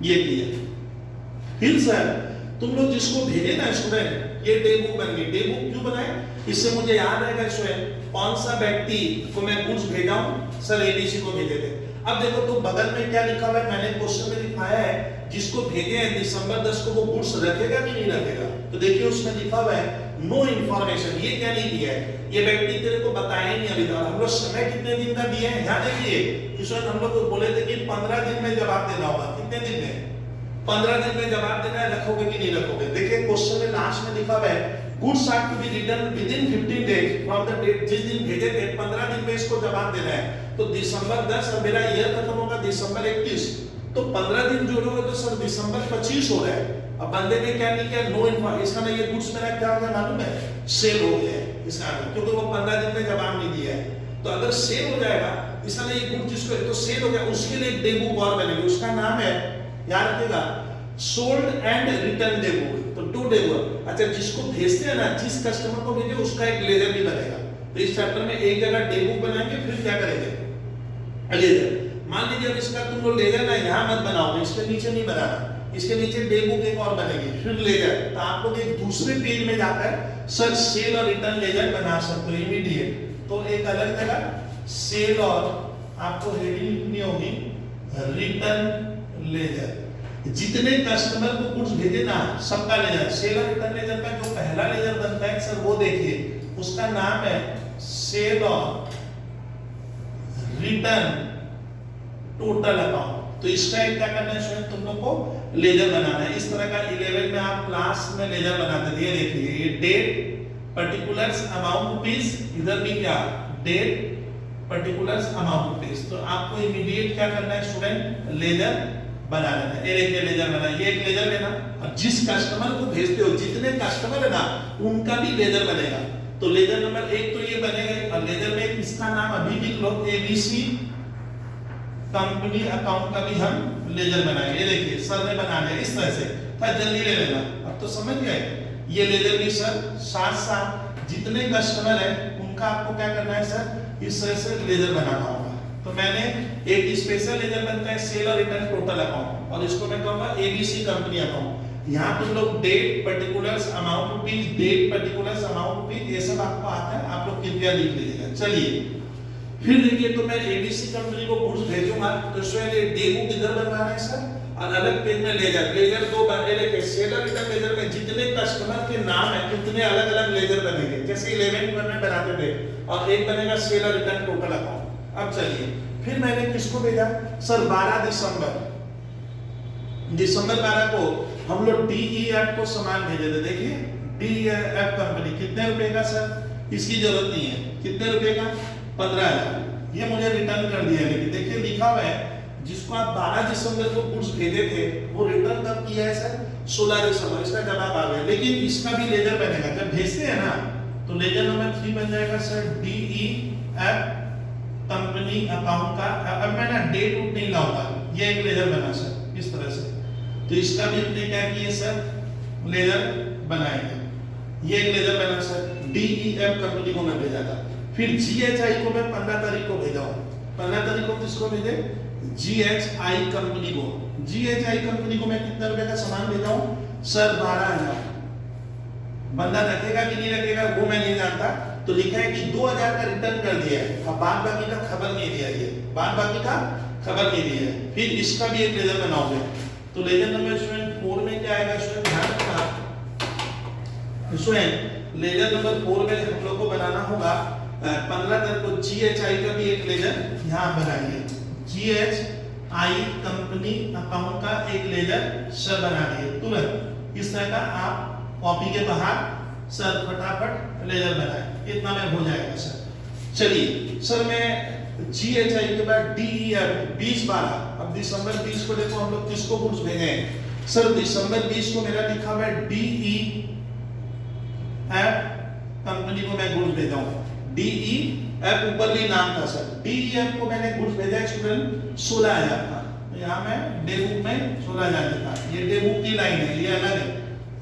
ये किया। फिर सर तुम लोग जिसको भेजे ना स्टूडेंट, ये डे बुक बन गई। डे बुक क्यों बनाए, इससे मुझे याद रहेगा स्टूडेंट कौन सा व्यक्ति को मैं गुड्स भेजा हूं, सर एबीसी को भेजे थे। अब देखो तो बगल में क्या लिखा हुआ है, मैंने क्वेश्चन में लिखाया है, जिसको भेजे हैं दिसंबर 10 को वो गुड्स रखेगा कि नहीं रखेगा। तो देखिए उसमें लिखा हुआ है नो इन्फॉर्मेशन, ये क्या नहीं दिया है, ये व्यक्ति तेरे को बताया ही नहीं अभी तक। हम लोग समय कितने दिन का दिए हैं, यहाँ देखिए इसमें हम लोग बोले थे कि 15 दिन में जवाब देना होगा। कितने दिन में, 15 दिन में जवाब देना है, रखोगे कि नहीं रखोगे। देखिए क्वेश्चन में लास्ट में लिखा हुआ है goods are to be return within 15 days from the date, जिस दिन भेजे थे 15 दिन में इसको जवाब देना है। तो दिसंबर 10 और मेरा ईयर खत्म होगा दिसंबर 31, तो 15 दिन जोड़ोगे तो सर दिसंबर 25 हो रहा है। अब बंदे ने क्या नहीं किया, नो इन्फॉर्मेशन, इसका ये गुड्स मेरा क्या हो गया मालूम है, सेल हो गया है इसका, क्योंकि वो 15 दिन में जवाब नहीं दिया है। तो अगर सेल हो जाएगा, इसका ये गुड जिसको तो सेल हो गया, उसके लिए एक डे बुक और बनेगी, उसका नाम है, याद रखिएगा, sold and return day book. तो 2 डे बुक। अच्छा, जिसको भेजते हैं ना, जिस कस्टमर को भेजे उसका एक लेजर भी बनेगा। तो इस चैप्टर में एक जगह डे बुक बनाएंगे, फिर क्या करेंगे, लेजर। मान लीजिए अब इसका तुम लोग लेजर ना यहाँ मत बनाओ, इसके नीचे नहीं बनाना, इसके नीचे डे बुक एक और बनेगी, फिर लेजर। तो आप लोग एक दूसरे पेज में जाकर सर सेल और रिटर्न लेजर बना सकते हो इमीडिएट। तो एक अलग जगह सेल और आपको हेडिंग लिखनी होगी रिटर्न लेजर। जितने कस्टमर को गुड्स भेजे ना सबका लेजर, सेल और रिटर्न लेजर का जो पहला लेजर बनता है सर वो देखिए, उसका नाम है सेल और रिटर्न टोटल अकाउंट। तो इसका एक क्या करना है स्टूडेंट, तुम लोग को लेजर बनाना है। इस तरह का 11 में आप क्लास में लेजर बनाते थे। ये देखिए, ये डेट पर्टिकुलर्स अमाउंट रुपीस, इधर भी क्या डेट पर्टिकुलर्स अमाउंट रुपीस। तो आपको इमीडिएट क्या करना है स्टूडेंट, लेजर बना लेना है। ये देखिए लेजर बना, ये एक लेजर लेना और जिस कस्टमर को भेजते हो जितने कस्टमर है ना उनका भी लेजर बनेगा। तो लेजर नंबर 1 तो ये बनेगा और लेजर में इसका नाम अभी लिख लो, एबीसी कंपनी अकाउंट का भी हम लेजर बनाएंगे। ये देखिए सर ने बना लिया इस तरह से, था जल्दी ले लेना। अब तो समझ गए, ये लेजर भी सर साथ साथ जितने कस्टमर है उनका आपको क्या करना है सर, इस तरह से लेजर बनाना होगा। तो मैंने एक स्पेशल लेजर बनता है सेल और रिटर्न टोटल अकाउंट और इसको मैं कहूंगा एबीसी कंपनी अकाउंट। यहाँ तुम लोग date particulars amount rupees, date particulars amount rupees, ये सब आपको आता है, आप लोग कृपया लिख लीजिएगा। चलिए फिर देखिए, तो मैं एबीसी कंपनी को गुड्स भेजूंगा तो इसमें डेमो किधर बनवाना है सर, और अलग पेज में लेजर, लेजर दो बने लेके सेल और रिटर्न लेजर में जितने कस्टमर के नाम है उतने अलग अलग लेजर बनेंगे, जैसे 11 में बनाते थे, और एक बनेगा सेल और रिटर्न टोटल अकाउंट। अब चलिए फिर मैंने किसको भेजा सर, 12 दिसंबर 12 को हम लोग डीईएफ को सामान भेजे थे। देखिए डीईएफ कंपनी कितने रुपए का सर, इसकी जरूरत नहीं है, कितने रुपए का 15,000, ये मुझे रिटर्न कर दिया। लेकिन देखिए लिखा हुआ है जिसको आप 12 दिसंबर को गुड्स भेजे थे वो रिटर्न कब किया है सर, 16 दिसंबर। इसका जवाब आ गया, लेकिन इसका भी लेजर बनेगा जब भेजते हैं ना, तो लेजर नंबर 3 बन जाएगा सर डीईएफ कंपनी अकाउंट का। अब मैं ना डेट उट नहीं लाऊंगा, ये एक लेजर बना सर इस तरह से, तो इसका भी अपने क्या किए सर, लेजर बनाएंगे। ये एक लेजर बना सर, डीईएफ कंपनी को मैं भेजा था। फिर जीएचआई को मैं 15 तारीख को भेजा हूं। 15 तारीख को किसको भेजे, जीएचआई कंपनी को। जीएचआई कंपनी को मैं कितने रुपए का सामान भेजा हूं सर, 12,000। बंदा रखेगा कि नहीं रखेगा वो मैं नहीं जानता, तो लिखा है कि 2,000 का रिटर्न कर दिया है, अब बाद बाकी का खबर नहीं दिया, ये बाद बाकी का खबर नहीं दिया है। फिर इसका भी एक लेजर बनाओगे, तो लेजर नंबर स्टूडेंट 4 में क्या आएगा स्टूडेंट, ध्यान रखना स्टूडेंट, लेजर नंबर 4 में हम लोग को बनाना होगा 15 तारीख को जीएचआई का भी एक लेजर यहाँ बनाइए। जीएचआई कंपनी अकाउंट का एक लेजर सर बना दिए तुरंत। इस तरह का आप कॉपी के बाहर सर फटाफट लेजर बनाए, इतना में हो जाएगा सर। चलिए सर मैं जीएचआई के बाद डीईएफ 20-12, अब दिसंबर 20 को देखो हम लोग किसको गुड्स भेजे हैं सर, दिसंबर 20 को मेरा लिखा हुआ है डीईएफ कंपनी को मैं गुड्स भेजा हूं। डीईएफ ऊपर भी नाम था सर, डीईएफ को मैंने गुड्स भेजा है स्टूडेंट 16,000 का, तो यहाँ मैं डे बुक में 16,000 लिखा, ये डे बुक की लाइन है, ये अलग है।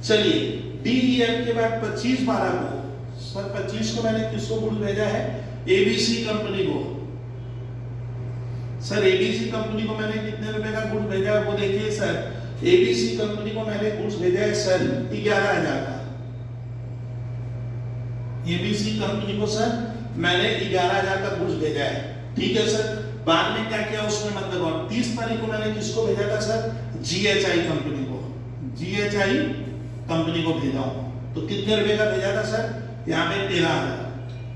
चलिए डीईएफ के बाद 25-12 को सर, 25 को मैंने किसको गुड्स भेजा है, एबीसी कंपनी को। सर एबीसी कंपनी को मैंने कितने रुपए का गुड्स भेजा है वो देखिए सर, एबीसी कंपनी को मैंने गुड्स भेजा है सर 11,000 का। एबीसी कंपनी को सर मैंने 11,000 का गुड्स भेजा है, ठीक है सर। बाद में क्या किया उसमें मतलब, और 30 तारीख को मैंने किसको भेजा था सर, जीएचआई कंपनी को, जीएचआई कंपनी को भेजा हूं। तो कितने रुपए का भेजा था सर, यहाँ पे 13,000।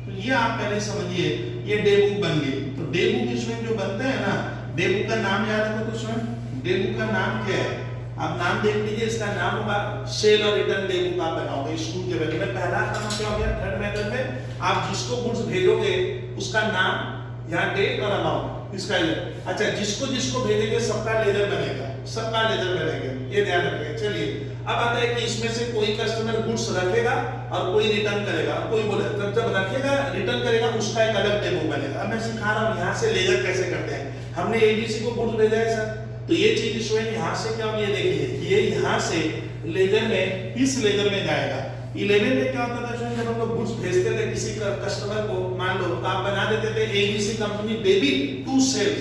तो ये आप पहले समझिए, ये डे बुक बन गई। तो डे बुक इसमें जो बनते हैं ना, डे बुक का नाम याद रखो, तो इसमें डे बुक का नाम क्या है, आप नाम देख लीजिए, इसका नाम होगा सेल और रिटर्न डे बुक। आप बनाओगे स्कूल के बैग में, पहला काम क्या हो गया, थर्ड मेथड में आप जिसको गुड्स भेजोगे उसका नाम, यहाँ डेट और अमाउंट, इसका अच्छा जिसको जिसको भेजेंगे सबका लेजर बनेगा, सबका लेजर बनेगा, ये ध्यान रखिए। चलिए अब आता है कि इसमें से कोई कस्टमर गुड्स रखेगा और कोई रिटर्न करेगा, कोई बोले जब रखेगा रिटर्न करेगा उसका एक अलग डेमो बनेगा। अब मैं सिखा रहा हूँ यहाँ से लेजर कैसे करते हैं। हमने एबीसी को गुड्स भेजा है सर, तो ये चीज स्टूडेंट यहाँ से क्या, ये देखिए ये यहाँ से लेजर में, इस लेजर में जाएगा। 11 में क्या होता था स्टूडेंट, जब हम लोग गुड्स भेजते थे किसी कस्टमर को, मान लो तो आप बना देते थे ABC company debit to sales.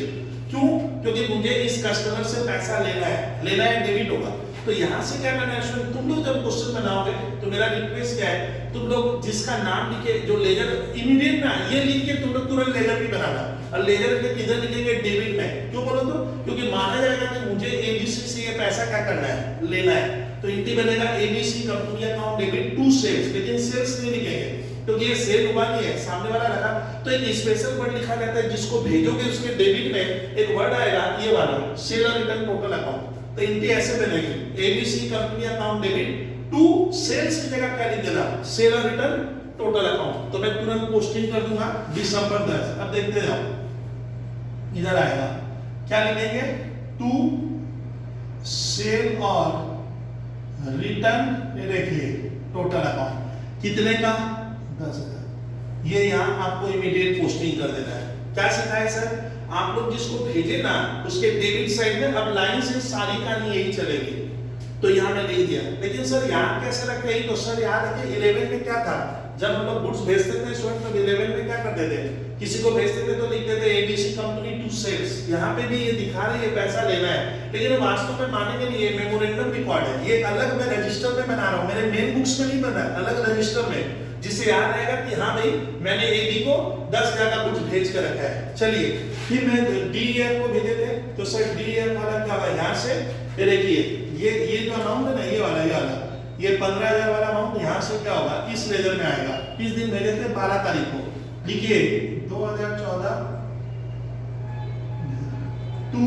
क्यों, क्योंकि मुझे इस कस्टमर से पैसा लेना है डेबिट होगा। तो यहाँ से क्या करना है स्टूडेंट, तुम लोग जब क्वेश्चन बनाओगे तो मेरा रिक्वेस्ट क्या है, तुम लोग जिसका नाम लिखे जो लेजर इमीडिएट ना ये लिख के तुम लोग तुरंत लेजर भी बनाना। और लेजर एंट्री किधर लिखेंगे, डेबिट में। क्यों बोलो तो, क्योंकि माना जाएगा कि मुझे एबीसी से ये पैसा क्या करना है, लेना है, तो एंट्री बनेगा ABC company account debit to sales, लेकिन सेल्स नहीं लिखेंगे क्योंकि ये सेल हुआ नहीं है, सामने वाला रखा। तो एक स्पेशल वर्ड लिखा जाता है जिसको भेजोगे उसके डेबिट में एक वर्ड आएगा ये वाला, सेल और रिटर्न टोटल अकाउंट। तो एंट्री ऐसे बनेगी, ABC company account debit to sales की जगह क्या लिख देना, सेल और रिटर्न टोटल अकाउंट। तो मैं तुरंत पोस्टिंग कर दूंगा दिसंबर 10। अब देखते जाओ, इधर आएगा क्या लिखेंगे, टू सेल और रिटर्न, ये देखिए टोटल अकाउंट कितने का, 10,000। ये यहाँ आपको इमीडिएट पोस्टिंग कर देना है। क्या सिखाया सर, आप लोग जिसको भेजे ना उसके डेबिट साइड में अब लाइन से सारी कहानी यही चलेगी। तो यहाँ मैं लिख दिया, लेकिन सर याद कैसे रखते हैं, तो सर याद रखिए 11 में क्या था, जब हम लोग गुड्स भेजते थे स्टूडेंट, तो 11 में क्या करते थे, किसी को भेजते थे तो लिखते थे एबीसी कंपनी टू सेल्स। यहाँ पे भी ये दिखा रहे हैं पैसा लेना है, लेकिन वास्तव में मानेंगे नहीं, ये मेमोरेंडम रिकॉर्ड है, ये अलग मैं रजिस्टर में बना रहा हूँ, मेरे मेन बुक्स में नहीं बना, अलग रजिस्टर में, जिससे याद रहेगा कि हाँ भाई मैंने एबी को 10,000 का गुड्स भेज कर रखा है। चलिए फिर मैं डीएफ को भेजे थे, तो सर डीएफ वाला क्या होगा, यहाँ से ये देखिए ये जो अमाउंट है ना, ये वाला ये 15,000 वाला अमाउंट यहाँ से क्या होगा, इस लेजर में आएगा। किस दिन भेजे थे, 12 तारीख को। लिखिए 2014 टू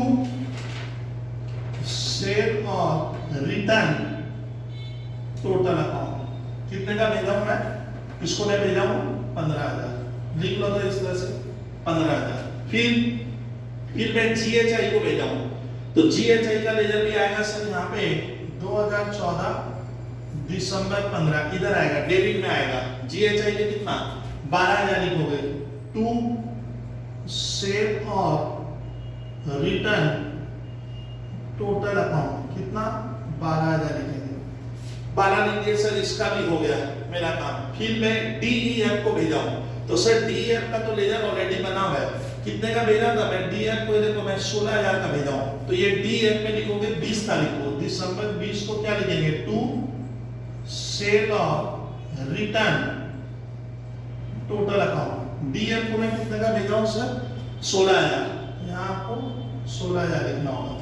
सेल और रिटर्न टोटल अकाउंट, कितने का भेजा हूं मैं, इसको मैं भेजा हूं 15,000, लिख लो तो इस तरह से 15,000। फिर मैं जीएचआई को भेजा हूं, तो जीएचआई का लेजर भी आएगा सर यहाँ पे 2014 दिसंबर 15, इधर आएगा डेबिट में आएगा। जीएचआई के कितना, 12,000 लिखोगे, टू सेल और रिटर्न टोटल अकाउंट कितना, 12,000 लिखेंगे, 12 लिखिए सर, इसका भी हो गया मेरा काम। फिर मैं डीईएफ को भेजा हूं, तो सर डीईएफ का तो लेजर ऑलरेडी बना हुआ है, कितने का भेजा था मैं डीएफ को, देखो मैं 16,000 का भेजा हूं, तो ये डीएफ में लिखोगे 20 तारीख को, दिसंबर 20 को क्या लिखेंगे, टू सेल और रिटर्न टोटल अकाउंट। डीएफ को मैं कितने का भेजा हूं सर, 16,000, यहाँ आपको 16,000 लिखना होगा।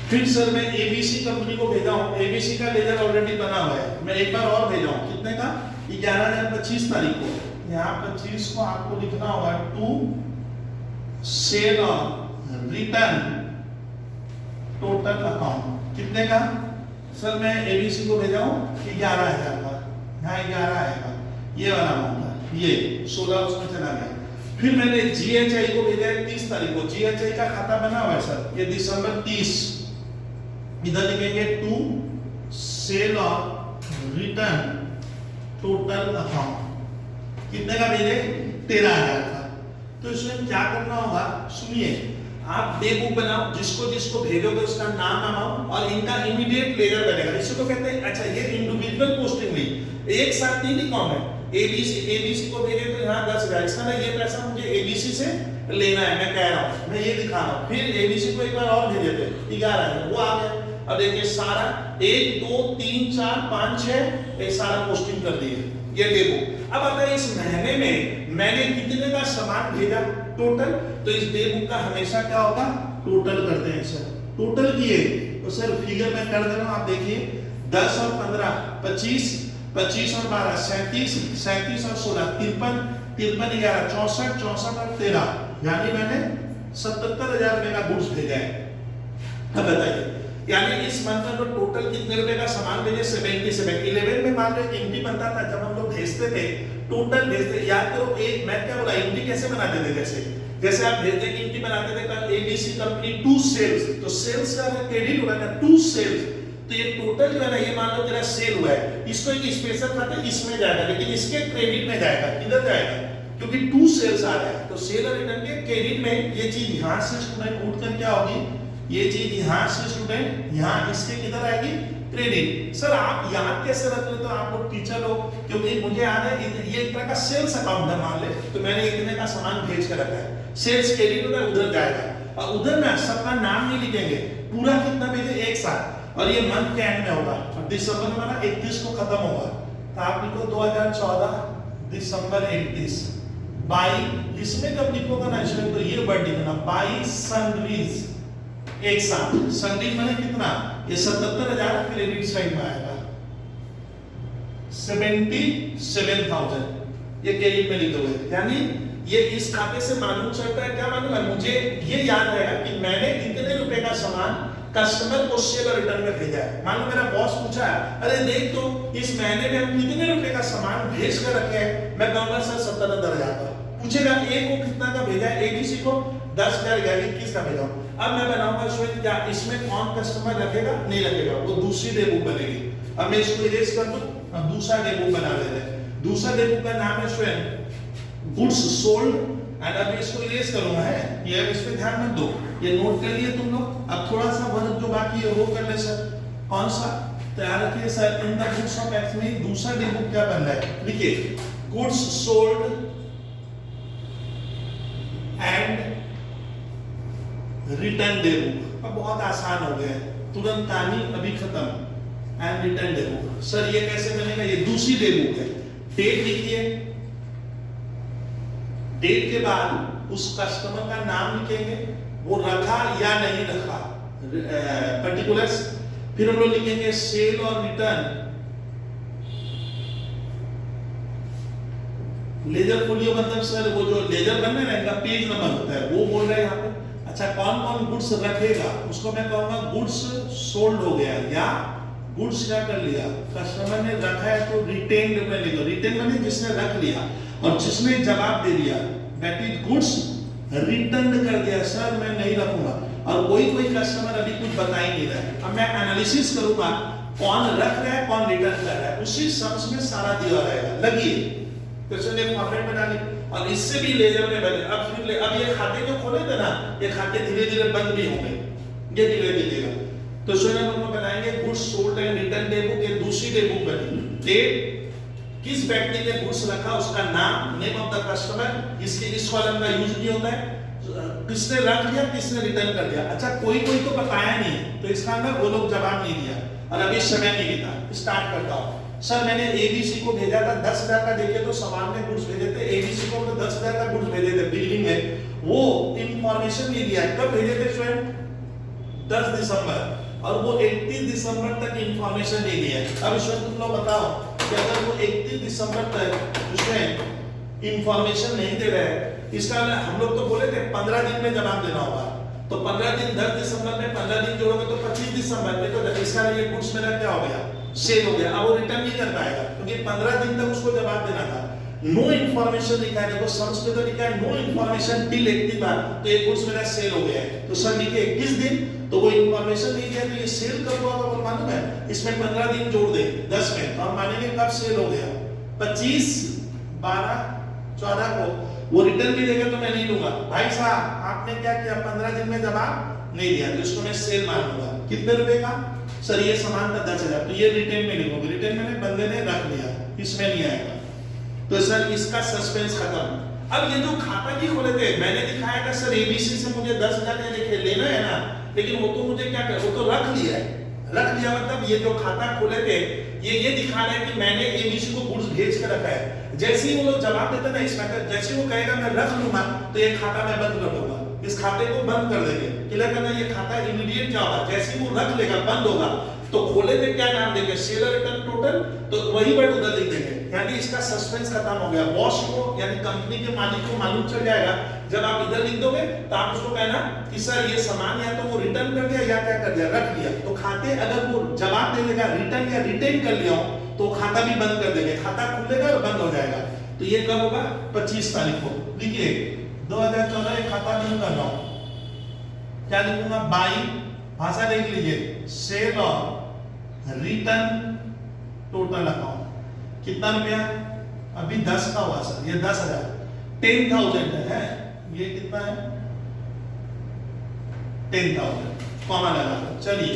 फिर सर मैं एबीसी कंपनी को भेजा हूं, एबीसी का लेजर ऑलरेडी बना हुआ है, मैं एक बार और भेजा हूं, कितने का, 11,025 तारीख को, यहाँ 25 को आपको लिखना होगा, टू सेल और रिटर्न टोटल अकाउंट, कितने का सर, मैं एबीसी को भेजा हूं 11,000 का, यहाँ 11 आएगा, ये वाला अमाउंट है, ये 16 उसमें चला गया। फिर मैंने जीएचआई को भेजा है 30 तारीख को, जीएचआई का खाता बना हुआ है सर, ये दिसंबर 30, इधर लिखेंगे टू सेल और रिटर्न टोटल अकाउंट, कितने का भेजे, 13,000 का। तो इसमें क्या करना होगा, सुनिए, आप डे बुक बनाओ, जिसको जिसको भेजोगे उसका नाम, अमाउंट और इनका इमीडिएट लेजर बनेगा, इसी को कहते हैं। अच्छा ये इंडिविजुअल पोस्टिंग हुई, एक साथ नहीं लिखा हूं मैं, एबीसी को भेजे तो यहाँ 10,000, इसका ना ये पैसा मुझे एबीसी से लेना है, मैं कह रहा हूँ, मैं ये दिखा रहा हूँ। फिर एबीसी को एक बार और भेजे थे 11,000, वो आ गया। अब देखिए सारा 1 2 3 4 5 6 ये सारा पोस्टिंग कर दिए, ये देखो। अब आता है इस महीने में मैंने कितने का सामान भेजा टोटल, तो इस डे बुक का हमेशा क्या होगा, टोटल करते हैं सर। टोटल किए तो सर फिगर मैं कर दे रहा हूं, आप देखिए 10 और 15 25, 25 और 12 37, 37 और 16 53, 53 11 64, 64 और 13, यानी मैंने 77,000 रुपए का गुड्स भेजा है। अब बताइए, यानी इस मंथ में तो टोटल कितने रुपए का सामान भेजे, 77। 11 में मान लो एंट्री बनता था, जब हम लोग भेजते थे टोटल भेजते, याद करो एक मैं क्या बोला, एंट्री कैसे बनाते थे, जैसे आप भेजते की एंट्री बनाते थे कल एबीसी कंपनी टू सेल्स, तो सेल्स का क्रेडिट होगा ना, टू सेल्स, तो ये टोटल जो है ना, ये मान लो तेरा सेल हुआ है, इसको एक स्पेशल खाता इसमें जाएगा, लेकिन इसके क्रेडिट में जाएगा, किधर जाएगा, क्योंकि टू सेल्स आ रहा है, तो सेल और रिटर्न के क्रेडिट में ये चीज यहां से स्टूडेंट उठ कर क्या होगी, ये चीज यहां से स्टूडेंट यहां इसके किधर आएगी, क्रेडिट। सर आप याद कैसे रख लेते हो आप लोग टीचर लोग, क्योंकि मुझे याद है ये एक तरह का सेल्स अकाउंट है, मान ले तो मैंने इतने का सामान भेज कर रखा है, सेल्स क्रेडिट होता है उधर जाएगा, और उधर ना सबका नाम नहीं लिखेंगे, पूरा कितना भेजे एक साथ, और ये मंथ के एंड में होगा, और दिसंबर में ना 31 को खत्म होगा, तो आप लिखो 2014 दिसंबर 31, बाई, इसमें जब लिखोगा ना इसमें तो ये वर्ड लिखना, बाई सनरीज, एक साथ। सनरीज माने कितना, ये 77,000 क्रेडिट साइड में आएगा, 77,000 ये क्रेडिट में लिखोगे। यानी ये इस खाते से मालूम चलता है, क्या मालूम है मुझे, ये याद रहेगा कि मैंने इतने रुपए का सामान कस्टमर को सेल और रिटर्न में भेजा है। मान लो मेरा बॉस पूछा है, अरे देख तो इस महीने में हम कितने रुपए का सामान भेज कर रखे हैं, मैं कहूंगा सर 77,000 का। पूछेगा ए को कितना का भेजा है, एबीसी को 10,000 का, 21 का भेजा। अब मैं बनाऊंगा इसमें क्या, इसमें कौन कस्टमर रखेगा, नहीं रखेगा, वो दूसरी डे बुक बनेगी। अब मैं इसको इरेज कर दूं, अब दूसरा डे बुक बना देते हैं। दूसरा डे बुक का नाम है स्वयं गुड्स सोल्ड, एंड अब इसको इरेज करूंगा है, ये इस पे ध्यान मत दो, ये नोट कर लिए तुम लोग। अब थोड़ा सा वर्क जो बाकी है वो कर ले सर, कौन सा तैयार रखिए sir, in the books of x में दूसरा डे बुक क्या बन रहा है, लिखिए goods sold and return day book. अब बहुत आसान हो गया है, तुरंत कहानी अभी खत्म, and return day book. Sir ये कैसे बनेगा, ये दूसरी डे बुक है, डेट लिखिए, डेट के बाद उस कस्टमर का नाम लिखेंगे, वो रखा या नहीं रखा पर्टिकुलर्स, फिर हम लोग लिखेंगे सेल और रिटर्न। लेजर फोलियो मतलब सर वो जो लेजर बनने ना इनका पेज नंबर होता है, वो बोल रहे हैं यहाँ पे। अच्छा कौन कौन गुड्स रखेगा, उसको मैं कहूंगा गुड्स सोल्ड हो गया, या गुड्स क्या कर लिया, कस्टमर ने रखा है तो रिटेन्ड में लिखो, रिटेन माने जिसने रख लिया, और जिसने जवाब दे दिया दैट इज गुड्स रिटर्न कर दिया, सर मैं नहीं रखूंगा। और कोई कस्टमर अभी कुछ बता ही नहीं रहा है, अब मैं एनालिसिस करूंगा कौन रख रहा है कौन रिटर्न कर रहा है, उसी सम्स में सारा दिया रहेगा। लगिए तो चलिए फॉर्मेट बना ली, और इससे भी लेजर में बने। अब ये खाते जो खोले थे ना, ये खाते धीरे धीरे बंद भी होंगे, ये धीरे धीरे। तो सोने हम बनाएंगे goods sold and return day book, ये दूसरी डे बुक बनी। डेट, किस व्यक्ति ने गुड्स रखा उसका नाम, नेम ऑफ द कस्टमर, इसके इस कॉलम का यूज नहीं होता है, किसने रख लिया किसने रिटर्न कर दिया। अच्छा कोई तो बताया नहीं, तो इसका अंदर वो लोग जवाब नहीं दिया, और अभी समय नहीं बीता। स्टार्ट करता हूँ, सर मैंने एबीसी को भेजा था 10,000 का, देखिए तो सामान में गुड्स भेजे थे, एबीसी को 10,000 का गुड्स भेजे थे बिल्डिंग में, वो इंफॉर्मेशन नहीं दिया। कब भेजे थे स्वयं, 10 दिसंबर, और वो 31 दिसंबर तक इंफॉर्मेशन नहीं दिया। अब स्वयं तुम लोग बताओ कि अगर वो 31 दिसंबर तक उसमें इंफॉर्मेशन नहीं दे रहे हैं, इसका हम लोग तो बोले थे 15 दिन में जवाब देना होगा, तो 15 दिन 10 दिसंबर में 15 दिन जोड़ोगे तो 25 दिसंबर में, तो इसका ये गुड्स मेरा क्या हो गया, सेल हो गया। अब वो रिटर्न नहीं कर पाएगा क्योंकि 15 दिन तक उसको जवाब देना था। नो इन्फॉर्मेशन लिखा है, देखो सम्स में तो लिखा है नो इन्फॉर्मेशन टिल 31 बार, तो ये गुड्स मेरा सेल हो गया है। तो सर लिखिए 21 दिन, तो वो इन्फॉर्मेशन नहीं दिया, तो ये सेल कब हुआ होगा मालूम है, इसमें 15 दिन जोड़ दे 10 में, तो हम मानेंगे कब सेल हो गया, 25 12 14 को। वो रिटर्न भी देगा तो मैं नहीं लूंगा, भाई साहब आपने क्या किया, 15 दिन में जवाब नहीं दिया, तो इसको मैं सेल मान लूंगा। कितने रुपए का, सर ये सामान था 10,000, तो ये रिटर्न में लिखोगे, रिटर्न में बंदे ने रख लिया, इसमें नहीं आएगा। तो सर इसका सस्पेंस खत्म। अब ये जो खाता भी खोले थे, मैंने दिखाया था सर एबीसी से मुझे 10,000 लेना है ना, लेकिन वो तो मुझे क्या कर, वो तो रख लिया है। रख लिया मतलब ये जो खाता खोले थे ये दिखा रहे हैं कि मैंने एबीसी को गुड्स भेज कर रखा है। जैसे ही वो लोग जवाब देते ना इसका, जैसे वो कहेगा मैं रख लूंगा, तो ये खाता मैं बंद कर दूंगा, इस खाते को बंद कर देंगे। क्लियर करना, ये खाता इमीडिएट क्या होगा, जैसे ही वो रख लेगा बंद होगा, तो खोले थे क्या नाम देंगे, सेल रिटर्न टोटल, तो वही वर्ड उधर लिख देंगे। यानी इसका सस्पेंस खत्म हो गया। बॉस को यानी कंपनी के मालिक को मालूम चल जाएगा, जब आप इधर लिख दोगे तो आप उसको कहना कि सर ये सामान या तो वो रिटर्न कर दिया या क्या कर दिया, रख लिया। तो खाते अगर वो जवाब दे देगा रिटर्न या रिटेन कर लिया तो खाता भी बंद कर देंगे, खाता खुलेगा और बंद हो जाएगा। तो ये कब होगा, 25 तारीख को। लिखिए 2014 खाता नहीं करना, क्या लिखूंगा, बाई, भाषा देख लीजिए, सेल और रिटर्न टोटल अकाउंट कितना रुपया, अभी 10 का हुआ सर, ये 10,000, 10,000 है, ये कितना है 10,000, कॉमा लगा। चलिए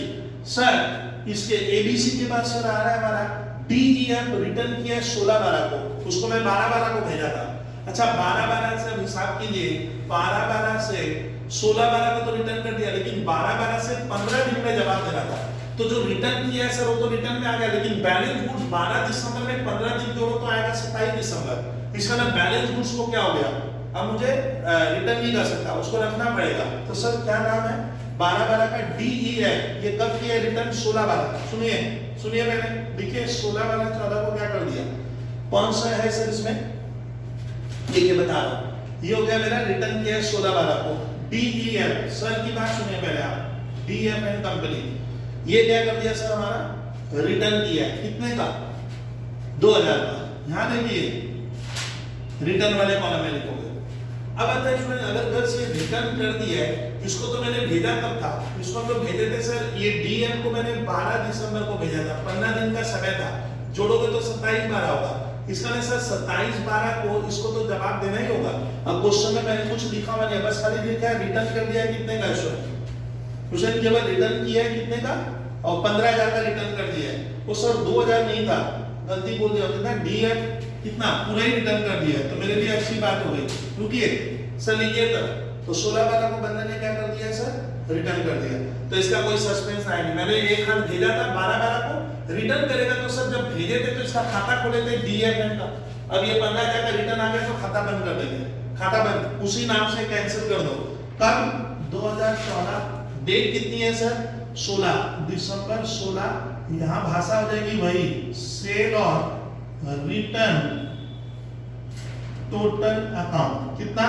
सर इसके एबीसी के बाद सर आ रहा है हमारा डीईएफ, रिटर्न किया 16/12 को, उसको मैं 12/12 को भेजा था। अच्छा 12/12 से हिसाब कीजिए, 12/12 से 16/12 को तो रिटर्न कर दिया, लेकिन 12/12 से 15 दिन में जवाब देना था। तो जो रिटर्न किया है सर वो तो रिटर्न में आ गया, लेकिन बैलेंस गुड्स 12 दिसंबर में 15 दिन जोड़ो तो आएगा 27 दिसंबर। इसका ना बैलेंस गुड्स को क्या हो गया, अब मुझे रिटर्न नहीं कर सकता, उसको रखना पड़ेगा। तो सर क्या नाम है, 12-12 का डीई है, ये कब किया रिटर्न, 16-12। सुनिए सुनिए मैंने देखिए 16-12-14 को क्या कर दिया, कौन सा है सर इसमें, ये बता रहा हूं, ये हो गया मेरा रिटर्न किया 16-12 को डीईएम। सर की बात सुनिए पहले आप, डीएमएन कंपनी ये क्या कर दिया सर, हमारा रिटर्न किया कितने का, 2000 का। यहां देखिए रिटर्न वाले कॉलम में लिखोगे। अब आता है इसमें अगर घर से रिटर्न कर दिया है, इसको तो मैंने भेजा कब था, इसको हम लोग भेजे थे सर, ये डीएम को मैंने 12 दिसंबर को भेजा था, 15 दिन का समय था, जोड़ोगे तो 27-12 होगा। इसका नहीं सर 27-12 को इसको तो जवाब देना ही होगा। अब क्वेश्चन में मैंने कुछ लिखा हुआ नहीं, बस खाली लिखा है रिटर्न कर दिया है कितने का, क्वेश्चन केवल रिटर्न किया है कितने का और 15,000 का रिटर्न कर दिया है। वो सर 2000 नहीं था, गलती बोल दिया, कितना डीएफ कितना पूरा ही रिटर्न कर दिया है, तो मेरे लिए अच्छी बात हो गई। रुकिए सर लिखिए तो 16-12 को बंदे ने क्या कर दिया सर, रिटर्न कर दिया, तो इसका कोई सस्पेंस आएगा। मैंने एक हाथ भेजा था 12-12 को, रिटर्न करेगा तो सर जब भेजे थे तो इसका खाता खोले थे डीएफएन का, अब ये 15,000 का रिटर्न आ गया तो खाता बंद कर देंगे, खाता बंद उसी नाम से कैंसिल कर दो। कब 2014, डेट कितनी है सर 16 दिसंबर 16, यहां भाषा हो जाएगी वही सेल और रिटर्न टोटल अकाउंट कितना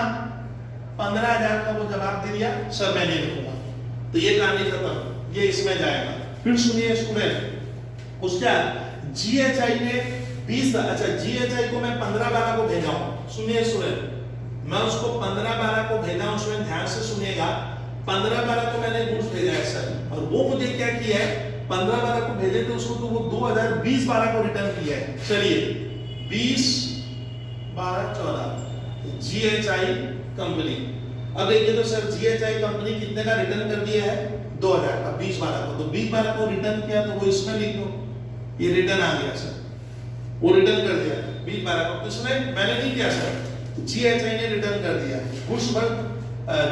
15,000 का वो जवाब दे दिया सर, मैं नहीं लिखूंगा, तो ये कहानी खत्म, ये इसमें जाएगा। फिर सुनिए स्टूडेंट, उसका जीएचआई ने 20, अच्छा जीएचआई को मैं 15-12 को भेजा हूं, सुनिए स्टूडेंट, मैं उसको 15-12 को भेजा हूं, उसमें ध्यान से सुनिएगा, 15-12 को मैंने गुड्स भेजा है सर, और वो मुझे क्या किया है 15-12 को भेजे थे उसको, तो वो 2020-12 को रिटर्न किया है। चलिए 20-12-14 जीएचआई कंपनी, अब देखिए तो सर जीएचआई कंपनी कितने का रिटर्न कर दिया है 2000 का 20-12 को, तो 20-12 को रिटर्न किया तो वो इसमें लिख दो, ये रिटर्न आ गया सर, वो रिटर्न कर दिया 20-12 को, इसमें मैंने नहीं किया सर, जीएचआई ने रिटर्न कर दिया गुड्स वर्थ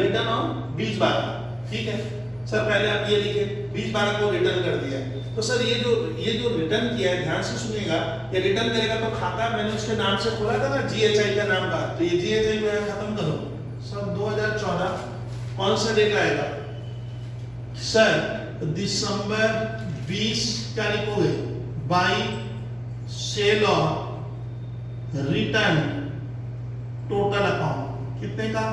रिटर्न ऑन 20-12, ठीक है सर। पहले आप ये लिखे 20-12 को रिटर्न कर दिया, तो सर ये जो रिटर्न किया है ध्यान से सुनिएगा, ये रिटर्न करेगा तो खाता मैंने उसके नाम से खोला था ना जीएचआई का नाम का, तो ये जीएचआई को यहां खत्म करो सर। 2014 कौन सा डेट आएगा सर, दिसंबर 20 क्या लिखोगे, बाई सेल और रिटर्न टोटल अकाउंट कितने का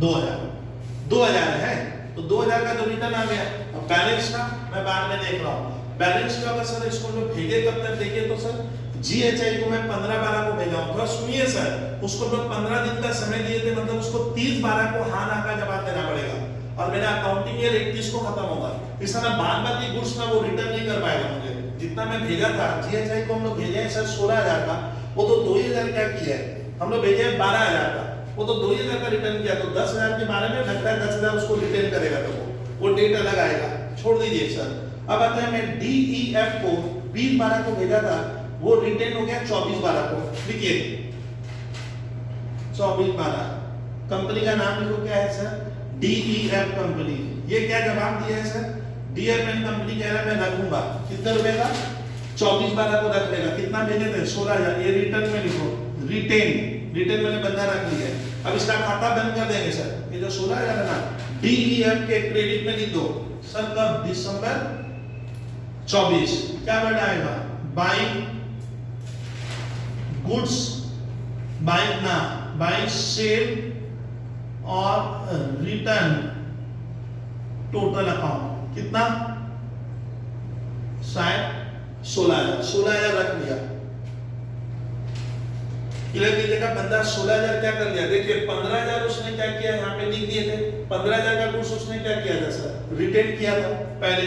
2000 है, तो 2000 का तो रिटर्न आ गया। अब बैलेंस का मैं बाद में देख रहा हूं, बैलेंस का अगर सर इसको जो भेजे कब तक देखिए तो सर जीएचआई को मैं 15-12 को भेजा हूं, थोड़ा सुनिए सर, उसको मैं 15 दिन का समय दिए थे, मतलब उसको 30-12 को हाँ ना का जवाब देना पड़ेगा, और मेरा अकाउंटिंग ईयर 31 को खत्म होगा। इस तरह बाद की गुड्स ना वो रिटर्न नहीं कर पाएगा मुझे, जितना मैं भेजा था जीएचआई को हम लोग भेजे हैं सर 16,000 का, वो तो 2000 क्या किया है हम लोग भेजे 12,000 का, वो तो 2000 का रिटर्न किया, तो 10,000 के बारे में लगता है 10,000 उसको रिटर्न करेगा, तो वो डेट अलग आएगा, छोड़ दीजिए सर। अब आता है मैं डीईएफ को 20-12 को भेजा था, वो रिटर्न हो गया 24-12 को, लिखिए 24-12, कंपनी का नाम लिखो क्या है सर, डीईएफ कंपनी। ये क्या जवाब दिया है सर, डीएफएन कंपनी कह रहा है मैं रखूंगा कितने रुपए का 24-12 को रख लेगा, कितना भेजे थे 16,000, ये रिटर्न में लिखो रिटर्न मैंने बंदा रख लिया है। अब इसका खाता बंद कर देंगे सर, ये जो 16,000 है ना डीईएफ के क्रेडिट में लिख दो सर, कब दिसंबर 24, क्या वर्ड आएगा, बाइंग गुड्स, बाइंग ना बाइंग सेल और रिटर्न टोटल अकाउंट कितना, शायद 16,000 रख लिया, क्लियर कीजिएगा। बंदा 16,000 क्या कर लिया, देखिए 15,000 उसने क्या किया यहाँ पे लिख दिए थे, 15,000 का गुड्स उसने क्या किया था सर, रिटर्न किया था पहले,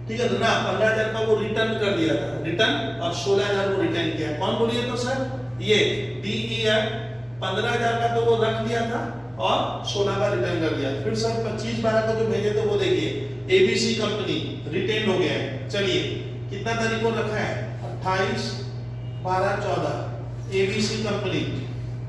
ठीक है तो ना 15,000 का वो रिटर्न कर दिया था, रिटर्न, और 16,000 वो रिटर्न किया, कौन बोलिए तो सर ये डीईएफ, 15,000 का तो वो रख दिया था और 16 का रिटर्न कर दिया। फिर सर 25-12 को जो भेजे थे वो देखिए एबीसी कंपनी रिटर्न हो गया है, चलिए कितना तारीख को रखा है 28-12-14 एबीसी कंपनी,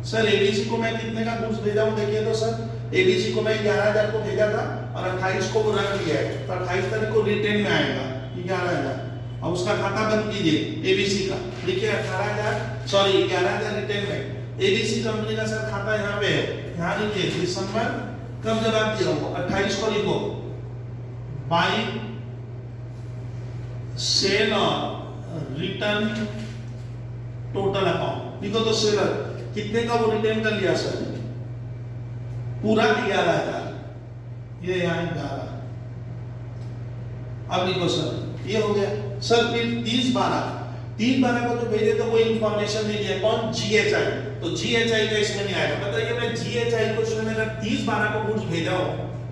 सर एबीसी को मैं कितने का गुड्स भेजा हूं देखिए तो सर, एबीसी को मैं 11,000 को भेजा था और 28 को वो रख लिया है, तो 28 तारीख को रिटर्न में आएगा 11,000, अब उसका खाता बंद कीजिए एबीसी का, देखिए 11,000 रिटेन में एबीसी कंपनी का सर खाता यहाँ पे है, यहाँ लिखिए दिसंबर कब जवाब दिया हो 28 को लिखो, बाई सेल और रिटर्न टोटल अकाउंट लिखो। तो सेलर कितने का वो रिटर्न कर लिया सर, पूरा 11,000, ये यहाँ 11। अब लिखो सर ये हो गया सर। फिर 30/12 को जो भेजे तो वो इंफॉर्मेशन नहीं दिया, कौन जीएचआई, तो जीएचआई का इसमें नहीं आएगा। बताइए मैं जीएचआई को इसमें अगर 30/12 को गुड्स भेजा हो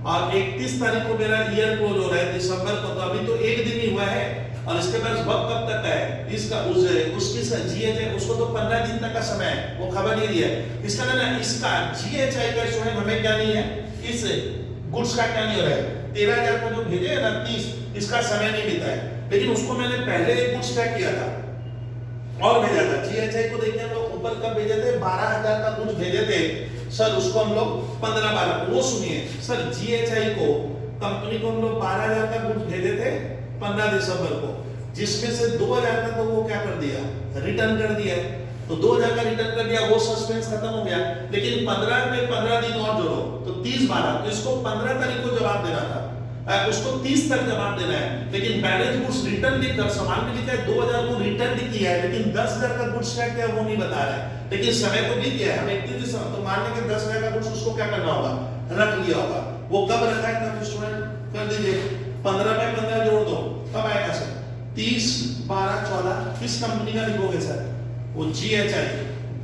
और 31 तारीख को मेरा ईयर क्लोज हो रहा है दिसंबर को, तो अभी तो एक दिन ही हुआ है और इसके पास वक्त कब तक है, इसका उसकी जीएचआई उसको तो 15 दिन तक का समय है, वो खबर नहीं दिया। इसका ना इसका जीएचआई का जो है हमें क्या नहीं है, इस गुड्स का क्या नहीं हो रहा है, 13,000 को जो भेजे है ना 30, इसका समय नहीं बीता है, लेकिन उसको मैंने पहले गुड्स पैक किया था और भेजा था। जीएचआई को देखिए हम लोग ऊपर कब भेजे थे, 12,000 का गुड्स भेजे थे सर, उसको हम लोग 15/12 वो सुनिए सर, जीएचआई को कंपनी को हम लोग 12,000 का गुड्स भेजे थे 15 दिसंबर को, जिसमें से 2,000 का तो वो क्या कर दिया, रिटर्न कर दिया। तो 2,000 का रिटर्न कर दिया, वो सस्पेंस खत्म हो गया। लेकिन 15 में 15 दिन और जोड़ो तो 30/12, तो इसको 15 तारीख को जवाब देना था, उसको 30 तक जवाब देना है। लेकिन बैलेंस गुड्स रिटर्न लिखकर सामान में लिखा है 2,000 को रिटर्न किया है, लेकिन 10,000 का गुड्स क्या किया वो नहीं बता रहा है। लेकिन समय तो बीत गया है, हम 31 दिसंबर तो मान लेंगे 10,000 का गुड्स उसको क्या करना होगा, रख लिया होगा। वो कब रखा है तब स्टूडेंट कर दीजिए, 15 में 15 जोड़ दो कब आएगा सर, 30, 12, 14। किस कंपनी का लिखोगे सर, वो जीएचआई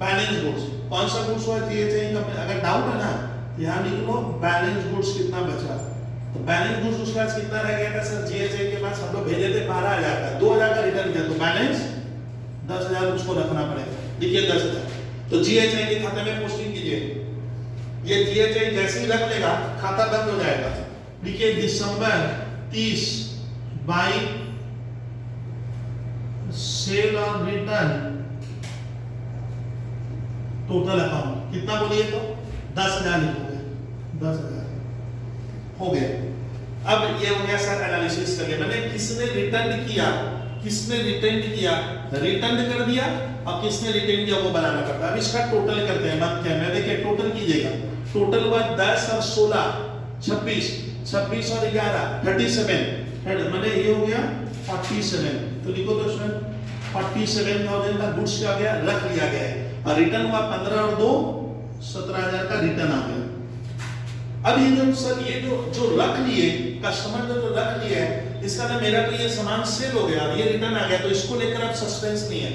बैलेंस गुड्स, कौन सा गुड्स हुआ जीएचआई कंपनी। अगर डाउट है ना यहाँ लिख लो बैलेंस गुड्स कितना बचा, तो बैलेंस गुड्स उसके पास कितना रह गया था सर, जीएचआई के पास हम लोग भेजे थे 12,000 का, 2,000 का रिटर्न किया, तो बैलेंस 10,000 उसको रखना पड़ेगा। देखिए 10,000, तो जीएचआई के खाते में पोस्टिंग कीजिए। ये जीएचआई जैसे ही रख लेगा खाता बंद हो जाएगा। देखिए दिसंबर 30 बाई सेल और रिटर्न टोटल अकाउंट कितना बोलिए, तो 10,000 लिखोगे, 10,000 हो गया। अब ये हो गया सर एनालिसिस करके, मैंने किसने रिटर्न किया, किसने रिटर्न किया, रिटर्न कर दिया और किसने रिटर्न किया वो बनाना पड़ता है। अब इसका टोटल करते हैं, मत क्या मैं देखिए टोटल कीजिएगा, टोटल हुआ 10 और 16 26, 26 और 11 37, मैंने ये हो गया 47। तो लिखो दोस्तों 47,000 का गुड्स क्या गया, रख लिया गया है, और रिटर्न हुआ 15 और 2 17,000 का रिटर्न आ गया। अब ये जो सर ये जो रख लिए कस्टमर जो रख लिए है, इसका ना मेरा तो ये सामान सेल हो गया, ये रिटर्न आ गया, तो इसको लेकर अब सस्पेंस नहीं है।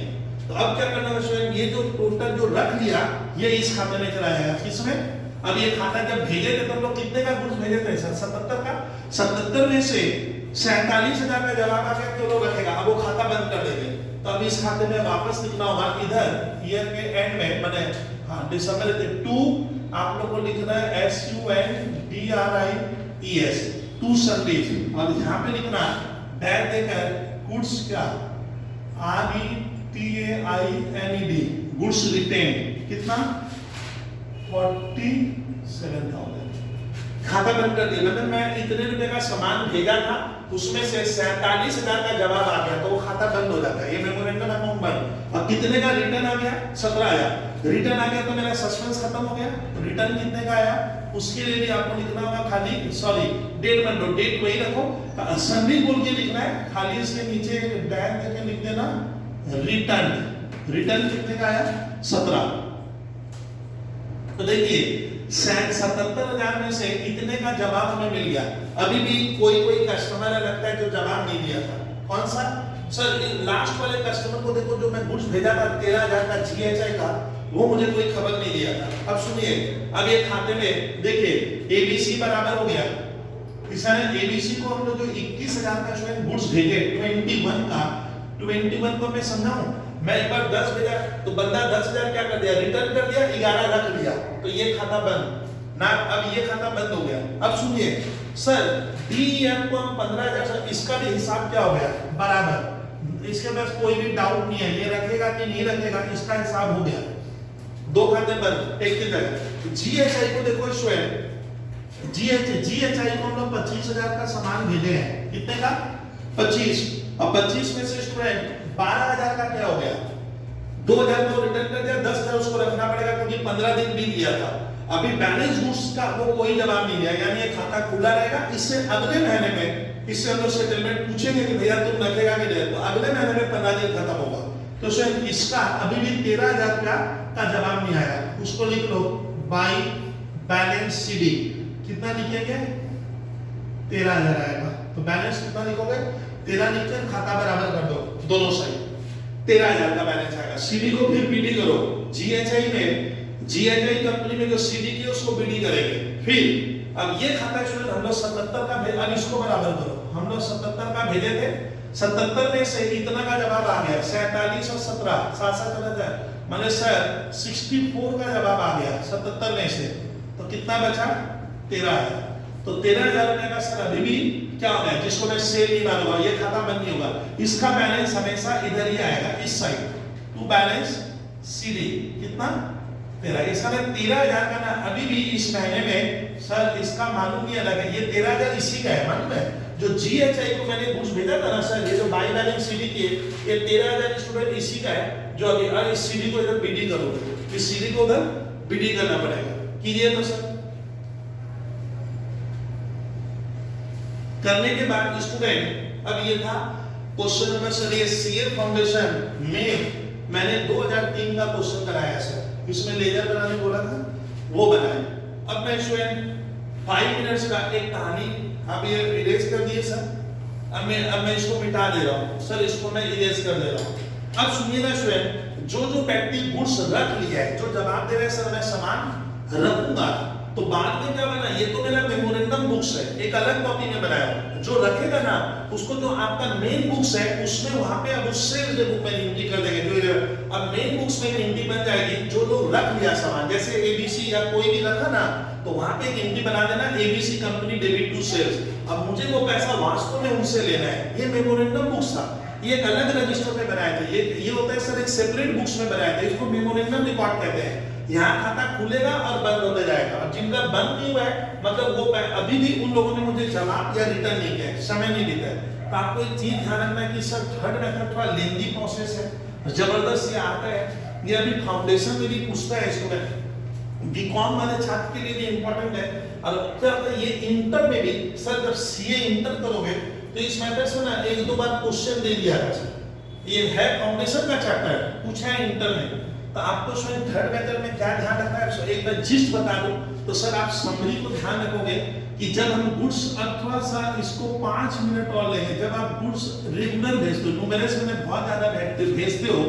तो अब क्या करना है स्टूडेंट, ये जो टोटल जो रख लिया ये इस खाते में चला जाएगा, किसमें, अब ये खाता जब भेजे थे तो हम लोग कितने का गुड्स भेजे थे सर, 77 का, 77 में से 47,000 का जवाब आ गया, तो लोग रखेगा, अब वो खाता बंद कर देंगे। तो अब इस खाते में वापस लिखना होगा, इधर ईयर के एंड में मैंने हाँ दिसंबर 2 आप लोग को लिखना है SUNDRIES 2 सर्विस, और यहाँ पे लिखना डैश देकर गुड्स का RETAINED गुड्स रिटेन कितना 47,000 खाता बंद कर दिया। मतलब मैं इतने रुपए का सामान भेजा था, उसमें से 47,000 का जवाब आ गया, तो वो खाता बंद हो जाता है, ये मेमोरेंडम अकाउंट बंद। अब कितने का रिटर्न आ गया, 17,000 रिटर्न आ गया, तो मेरा सस्पेंस खत्म हो गया। रिटर्न कितने का आया उसके लिए भी आपको लिखना होगा, खाली सॉरी डेट मत लो, डेट वही रखो, संडे बोल के लिखना है, खाली इसके नीचे डैश देके लिख देना रिटर्न। रिटर्न कितने का आया 17। तो देखिए 77,000 में से इतने का जवाब हमें मिल गया। अभी भी कोई कस्टमर है लगता है जो जवाब नहीं दिया था, कौन सा सर, लास्ट वाले कस्टमर को देखो, जो मैं गुड्स भेजा था 13,000 का जीएचआई का, वो मुझे कोई खबर नहीं दिया था। अब सुनिए, अब ये खाते में देखिए एबीसी बराबर हो गया, इसने एबीसी को हम लोग जो 21,000 का स्टूडेंट गुड्स भेजे 21 का, 21 को मैं समझाऊं, मैं एक बार 10 भेजा तो बंदा 10,000 क्या कर दिया, रिटर्न कर दिया, 11 रख लिया, तो ये खाता बंद ना, अब ये खाता बंद हो गया। अब सुनिए सर, डीएम को हम 15,000, इसका भी हिसाब क्या हो गया बराबर, इसके पास कोई भी डाउट नहीं है, ये रखेगा कि नहीं रखेगा, इसका हिसाब हो गया, दो खाते बंद एक की तरह। जीएचआई को देखो स्टूडेंट, जीएचआई को हम लोग 25,000 का सामान भेजे हैं, कितने का 25, अब 25 में से स्टूडेंट 12,000 का क्या हो गया, 2,000 को रिटर्न कर दिया, 10,000 उसको रखना पड़ेगा क्योंकि 15 दिन बीत गया था। अभी बैलेंस गुड्स का वो कोई जवाब नहीं दिया, यानी ये खाता खुला रहेगा। इससे अगले महीने में इससे हम लोग सेटलमेंट पूछेंगे कि भैया तुम रखेगा कि नहीं, तो अगले महीने में 15 दिन खत्म होगा। तो सर इसका अभी भी 13,000 का जवाब नहीं आया, उसको लिख लो बाई बैलेंस सीडी। कितना लिखेंगे, 13,000 आएगा। तो बैलेंस कितना लिखोगे, 13 लिखकर खाता बराबर कर दो दोनों साइड, 13,000 का बैलेंस आएगा। सीडी को फिर बीडी करो, जीएचआई में, जीएचआई कंपनी में जो सीडी की उसको बीडी करेंगे। फिर अब ये खाता स्टूडेंट हम लोग 77 का भेज, अब इसको बराबर करो, हम लोग 77 का भेजे थे, 77 में से इतना का जवाब आ गया, 47 और 17 7 चला जाए, माने सर 64 का जवाब आ गया 77 में से, तो कितना बचा 13,000। तो 13,000 रुपए का सर अभी भी क्या हो गया, जिसको मैं सेल नहीं मानूंगा, ये खाता बंद नहीं होगा, इसका बैलेंस हमेशा इधर ही आएगा इस साइड, टू बैलेंस सीडी कितना 13। इसका 13,000 का ना अभी भी इस महीने में सर इसका मालूम नहीं अलग है, ये 13,000 इसी का है मालूम है। जो जीएचआई को मैंने कुछ भेजा था ना सर, ये जो बाई बैलेंस सीडी की ये 13,000 स्टूडेंट इसी का है, जो अभी इस सीडी को इधर बीडी करोगे, इस सीडी को उधर बीडी करना पड़ेगा, कीजिए तो सर। करने के बाद स्टूडेंट अब ये था क्वेश्चन नंबर सर, ये सीए फाउंडेशन में मैंने 2003 का क्वेश्चन कराया सर, इसमें लेजर बनाने बोला था वो बनाए। अब मैं स्टूडेंट 5 मिनट्स का एक कहानी, आप ये इरेज कर दिए सर, अब मैं इसको मिटा दे रहा हूँ सर, इसको मैं इरेज कर दे रहा हूँ। अब सुनिएगा स्टूडेंट, जो व्यक्ति गुड्स रख लिया है, जो जवाब दे रहे सर मैं सामान रखूंगा, तो बाद में क्या बना, ये तो मेरा मेमोरेंडम बुक्स है, एक अलग कॉपी में बनाया, जो रखेगा ना उसको जो आपका मेन बुक्स है उसमें वहां पे अब उससे बुक में एंट्री कर देंगे, जो अब मेन बुक्स में एंट्री बन जाएगी, जो लोग रख लिया सामान, जैसे एबीसी या कोई भी रखा ना, तो वहां पे एक एंट्री बना देना ABC company debit to sales. अब मुझे वो पैसा वास्तव में उनसे लेना है, ये मेमोरेंडम बुक्स था, ये एक अलग रजिस्टर में बनाए थे, ये होता है सर एक सेपरेट बुक्स में बनाए थे, इसको मेमोरेंडम रिकॉर्ड कहते हैं। यहाँ खाता खुलेगा और बंद होते जाएगा, और जिनका बंद नहीं हुआ है मतलब वो अभी भी उन लोगों ने मुझे जवाब या रिटर्न नहीं किया, समय नहीं देता है। तो आपको एक चीज ध्यान रखना है कि सर थर्ड मेथड थोड़ा लेंदी प्रोसेस है, जबरदस्त ये आता है, ये अभी फाउंडेशन में भी पूछता है स्टूडेंट, बीकॉम वाले छात्र के लिए भी इंपॉर्टेंट है। और क्या होता है ये इंटर में भी सर, जब सीए इंटर करोगे तो इस मेथड से ना 1-2 बार क्वेश्चन दे दिया है सर, ये है फाउंडेशन का चैप्टर, पूछा है इंटर में, तो आपको स्वयं थर्ड मेथड में क्या ध्यान रखना है, एक बार जिस्ट बता दूं तो सर आप समरी को ध्यान रखोगे कि जब हम गुड्स, अब थोड़ा सा इसको 5 मिनट और लेंगे, जब आप गुड्स रेगुलर भेजते हो, न्यूमेरस में बहुत ज्यादा भेजते हो,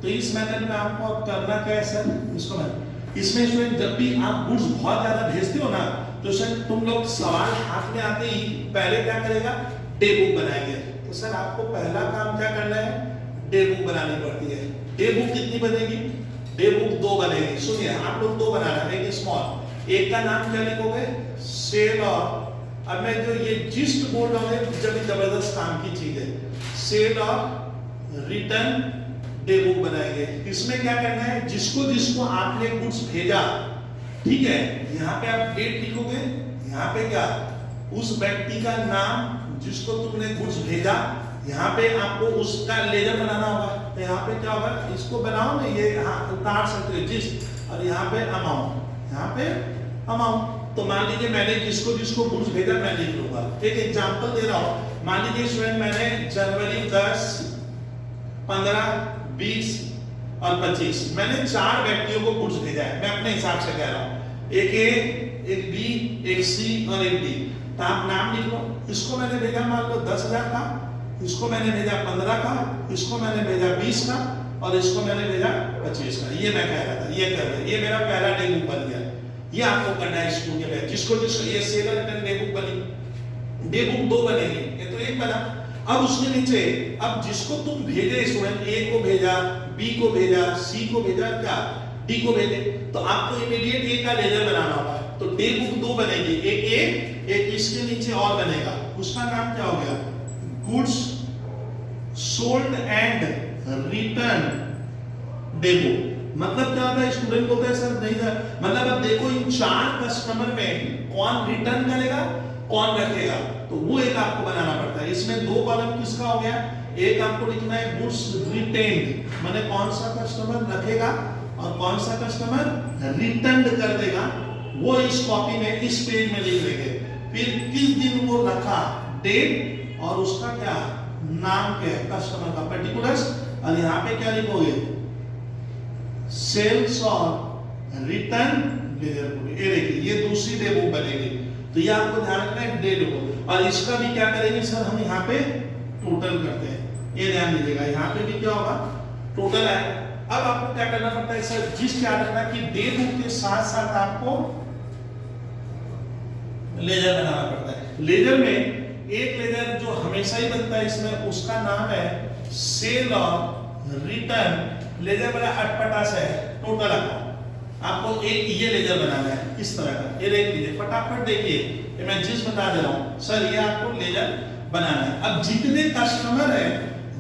तो इस मेथड में आपको अब करना क्या है सर, इसको मैं इसमें स्वयं जब भी आप गुड्स बहुत ज्यादा भेजते हो ना, तो सर तुम लोग सवाल हाथ में आते ही पहले क्या करेगा, डे बुक बनाएंगे। तो सर आपको पहला काम क्या करना है, डे बुक बनानी पड़ती है। डे बुक कितनी बनेगी, डे बुक 2 बनेगी। सुनिए आप लोग 2 बनाना, एक स्मॉल, एक का नाम क्या लिखोगे, सेल ऑफ, अब मैं जो ये जिस्ट बोल रहा हूँ जब जबरदस्त काम की चीज है, sale of return day book बनाएंगे। इसमें क्या करना है, जिसको जिसको आपने गुड्स भेजा, ठीक है, यहाँ पे आप डेट लिखोगे, यहाँ पे क्या, उस व्यक्ति का नाम जिसको तुमने गुड्स भेजा, यहाँ पे आपको उसका लेजर बनाना होगा, तो यहाँ पे क्या होगा, इसको बनाओ ना, ये उतार सकते हो जिस, और यहाँ पे अमाउंट, यहाँ पे अमाउंट। तो मान लीजिए मैंने जिसको जिसको गुड्स भेजा मैं लिख लूंगा। एक एग्जांपल दे रहा हूँ, मान लीजिए स्टूडेंट मैंने जनवरी 10, 15, 20 और 25 मैंने 4 व्यक्तियों को गुड्स भेजा है, मैं अपने हिसाब से कह रहा हूँ, एक ए, एक बी, एक सी और एक डी। तो आप नाम लिख लो, इसको मैंने भेजा मान लो 10,000 का, इसको मैंने भेजा 15 का, इसको मैंने भेजा 20 का, और इसको मैंने भेजा 25 का। ये मैं कह रहा था, ये कर रहे, ये मेरा पहला डे बुक बन गया। ये आपको करना है स्कूल के, जिसको जिसको ये सेल रिटर्न डे बुक बनी, डे बुक 2 बनेगी, ये तो एक बना। अब उसके नीचे, अब जिसको तुम भेजे स्टूडेंट, ए को भेजा, बी को भेजा, सी को भेजा, क्या डी को भेजे, तो आपको इमीडिएट ए का लेजर बनाना होगा। तो डे बुक 2 बनेगी, एक ए, एक इसके नीचे और बनेगा, उसका नाम क्या हो गया, goods sold and return day book. मतलब क्या होता है, स्टूडेंट बोलते हैं सर नहीं था, मतलब अब देखो इन 4 कस्टमर में कौन रिटर्न करेगा, कौन रखेगा, तो वो एक आपको बनाना पड़ता है। इसमें 2 कॉलम किसका हो गया, एक आपको लिखना है गुड्स रिटेन्ड, माने कौन सा कस्टमर रखेगा और कौन सा कस्टमर रिटर्न कर देगा, वो इस कॉपी में इस पेज में लिख लेंगे। फिर किस दिन वो रखा, डेट और उसका क्या नाम क्या है कस्टमर का पर्टिकुलर्स, और यहाँ पे क्या लिखोगे सेल्स और रिटर्न लेजर बुक। ये देखिए ये दूसरी डे बुक बनेगी, तो ये आपको ध्यान रखना है डे बुक। और इसका भी क्या करेंगे सर हम यहाँ पे टोटल करते हैं, ये ध्यान दीजिएगा यहाँ पे भी क्या होगा टोटल है। अब आपको क्या करना पड़ता है सर, जिस क्या रखना कि डे बुक के साथ साथ आपको लेजर बनाना पड़ता है। लेजर में एक लेजर जो हमेशा ही बनता है इसमें, उसका नाम है सेल और रिटर्न लेजर, बड़ा अटपटा सा है टोटल अकाउंट। आपको एक ये लेजर बनाना है इस तरह का, ये देख लीजिए फटाफट देखिए, मैं जिस बता दे रहा हूं सर, ये आपको लेजर बनाना है। अब जितने कस्टमर है,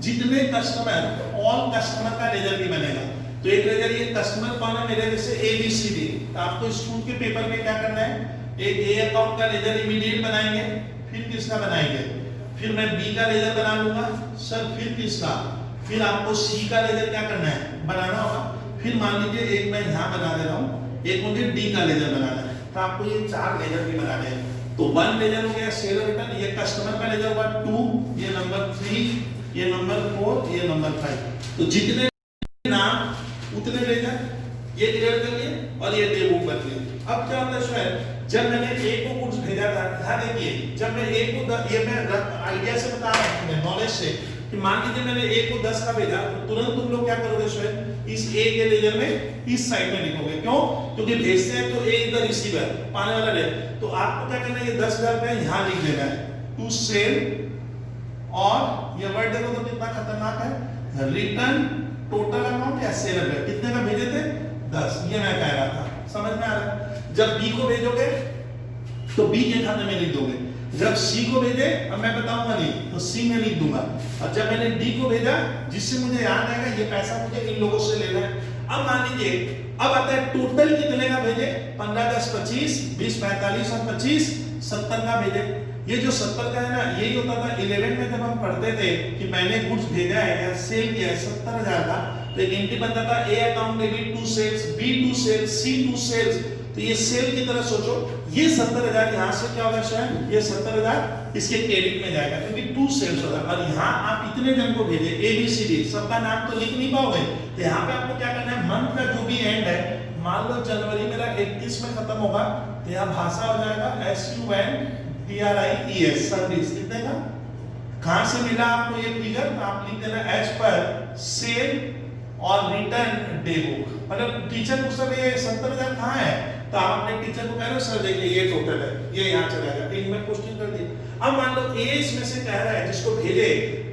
जितने कस्टमर, ऑल कस्टमर का लेजर भी बनेगा। तो एक लेजर ये कस्टमर कौन है मेरे, जैसे ABCD, तो आपको स्कूल के पेपर में क्या करना है, एक A अकाउंट का लेजर इमीडिएट बनाएंगे, फिर किसका बनाएंगे, फिर मैं B का लेजर बना लूंगा सर, फिर किसका, फिर आपको C का लेजर क्या करना है बनाना होगा। फिर मान लीजिए एक मैं यहाँ बना दे रहा हूँ, एक मुझे D का लेजर बनाना है, तो आपको ये 4 लेजर भी बनाने हैं। तो 1 लेजर हो गया सेल रिटर्न, ये कस्टमर का लेजर हुआ 2, ये नंबर 3, ये नंबर 4, ये नंबर 5। तो जितने नाम उतने लेजर, ये क्लियर कर लिए और ये डे बुक बन गई। अब क्या होता है स्वयं, जब मैंने A को गुड्स भेजा था, ध्यान देखिए जब मैं A को ये मैं आइडिया से बता रहा हूँ नॉलेज से, कि मान लीजिए मैंने A को 10 का भेजा, तो तुरंत तुम लोग क्या करोगे स्वयं, इस A के लेजर में इस साइड में लिखोगे। क्यों, क्योंकि भेजते हैं तो A इज द रिसीवर, पाने वाला है। तो आपको क्या करना है, ये 10,000 रुपया यहाँ लिख देना है टू सेल, और ये वर्ड देखो तो कितना खतरनाक है, रिटर्न टोटल अमाउंट या सेल है, कितने का भेजे थे 10, ये मैं कह रहा था, समझ में आ रहा है। जब B को भेजोगे तो B के खाते में लिख दोगे, जब C को भेजे, अब मैं बताऊंगा नहीं तो C में लिख दूंगा, और जब मैंने D को भेजा, जिससे मुझे याद आएगा ये पैसा मुझे इन लोगों से लेना है। अब मान लीजिए अब आता है टोटल कितने का भेजे, 15 10 25, 20 45 और 25 70 का भेजे। ये जो 70 का है ना, यही होता था 11 में जब हम पढ़ते थे कि मैंने गुड्स भेजा है या सेल किया है 70,000 का, तो एक एंट्री बनता था A अकाउंट में भी 2 sales, B 2 sales, C 2 sales. तो ये सेल की तरह सोचो, ये 70,000 यहाँ से क्या होगा शायद, ये 70,000 इसके क्रेडिट में जाएगा क्योंकि 2 सेल्स होगा। और यहाँ आप इतने जन को भेजे ABCD, सबका नाम तो लिख नहीं पाओगे, तो यहाँ पे आपको क्या करना है, मंथ का जो भी एंड है, मान लो जनवरी मेरा 31 में खत्म होगा, तो यहाँ भाषा हो जाएगा SUNTRIES सर्विस, कितने का, कहां से मिला आपको ये फिगर, तो आप लिख देना एज पर सेल और रिटर्न डे बुक। मतलब टीचर को सब ये 70,000 कहाँ है, तो आप अपने टीचर को कह रहे हो सर देखिए ये टोटल है, ये यहाँ चला गया, इनमें क्वेश्चन कर दिया। अब मान लो A इसमें से कह रहा है जिसको भेजे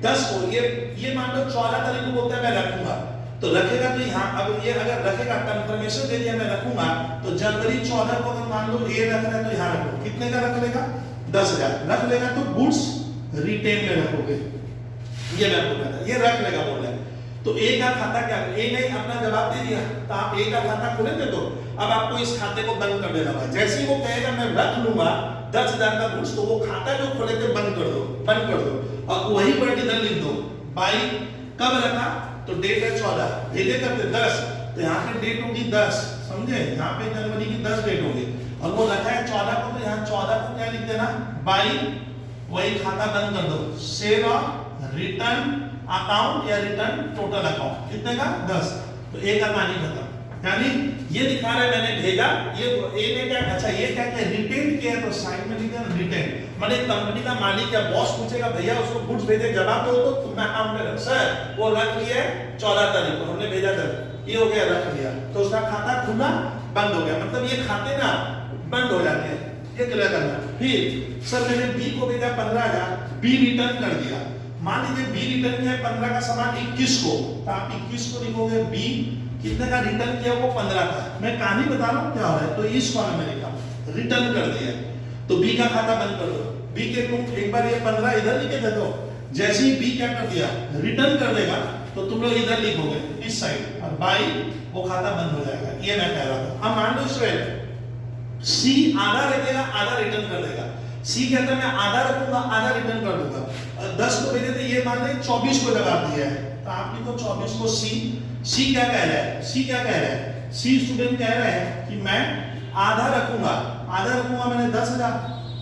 10 को, ये मान लो 14 तारीख को बोलता है मैं रखूंगा, तो रखेगा तो यहाँ, अब ये अगर रखेगा कंफर्मेशन दे दिया मैं रखूंगा, तो जनवरी 14 को अगर मान लो A रख रहा है तो यहाँ रखो, कितने का रख लेगा, 10,000 रख लेगा, तो गुड्स रिटेन में रखोगे, ये मैं आपको कहता ये रख लेगा बोल रहा है। तो A का खाता क्या, A ने अपना जवाब दे दिया, तो आप A का खाता खोलेंगे, तो अब आपको इस खाते को बंद कर देना है। जैसे ही वो कहेगा मैं रख लूंगा 10,000 का गुड्स, तो वो खाता जो खोले थे बंद कर दो, बंद कर दो, और वही वर्ड इधर लिख दो, बाई कब रखा, तो डेट है 14, भेजे करते 10, तो यहाँ पे डेट होगी 10, समझे, यहाँ पे जनवरी की 10 डेट होगी, और वो रखा है 14 को, तो यहाँ 14 को क्या लिख देना, बाई वही खाता बंद कर दो, सेल और रिटर्न अकाउंट या रिटर्न टोटल अकाउंट, कितने का 10, तो A का कहानी खत्म। यानी ये दिखा रहा है मैंने भेजा, ये A ने क्या, अच्छा ये क्या क्या रिटेन किया, तो साइड में लिखा रिटेन, माने कंपनी का मालिक या बॉस पूछेगा भैया उसको गुड्स भेजे, जवाब दो तो तुम अकाउंट में सर वो रख लिया 14 तारीख को हमने भेजा था, ये हो गया रख लिया, तो उसका खाता खुला बंद हो गया, मतलब ये खाते ना बंद हो जाते हैं, ये क्लियर करना। फिर सर मैंने B को भेजा 15,000, B रिटर्न कर दिया, मान लीजिए B रिटर्न किया 15 का सामान 21 को, तो आप 21 को लिखोगे, B कितने का रिटर्न किया, वो 15 का, मैं कहानी बता रहा हूँ क्या हो रहा है, तो इस कॉलम में लिखा रिटर्न कर दिया, तो B का खाता बंद कर दो, B के तुम एक बार ये 15 इधर लिखे थे, तो जैसे ही B क्या कर दिया रिटर्न कर देगा, तो तुम लोग इधर लिखोगे इस साइड, और बाई वो खाता बंद हो जाएगा, ये मैं कह रहा था। अब मान लो इसमें C आधा रखेगा, आधा रिटर्न कर देगा, C कहता है मैं आधा रखूंगा, आधा रिटर्न कर दूंगा, 10 को भेजे थे, ये मान लें 24 को लगा दिया है, तो आप लिखो 24 को सी क्या कह रहा है, सी क्या कह रहा है, सी स्टूडेंट कह रहा है कि मैं आधा रखूंगा मैंने 10,000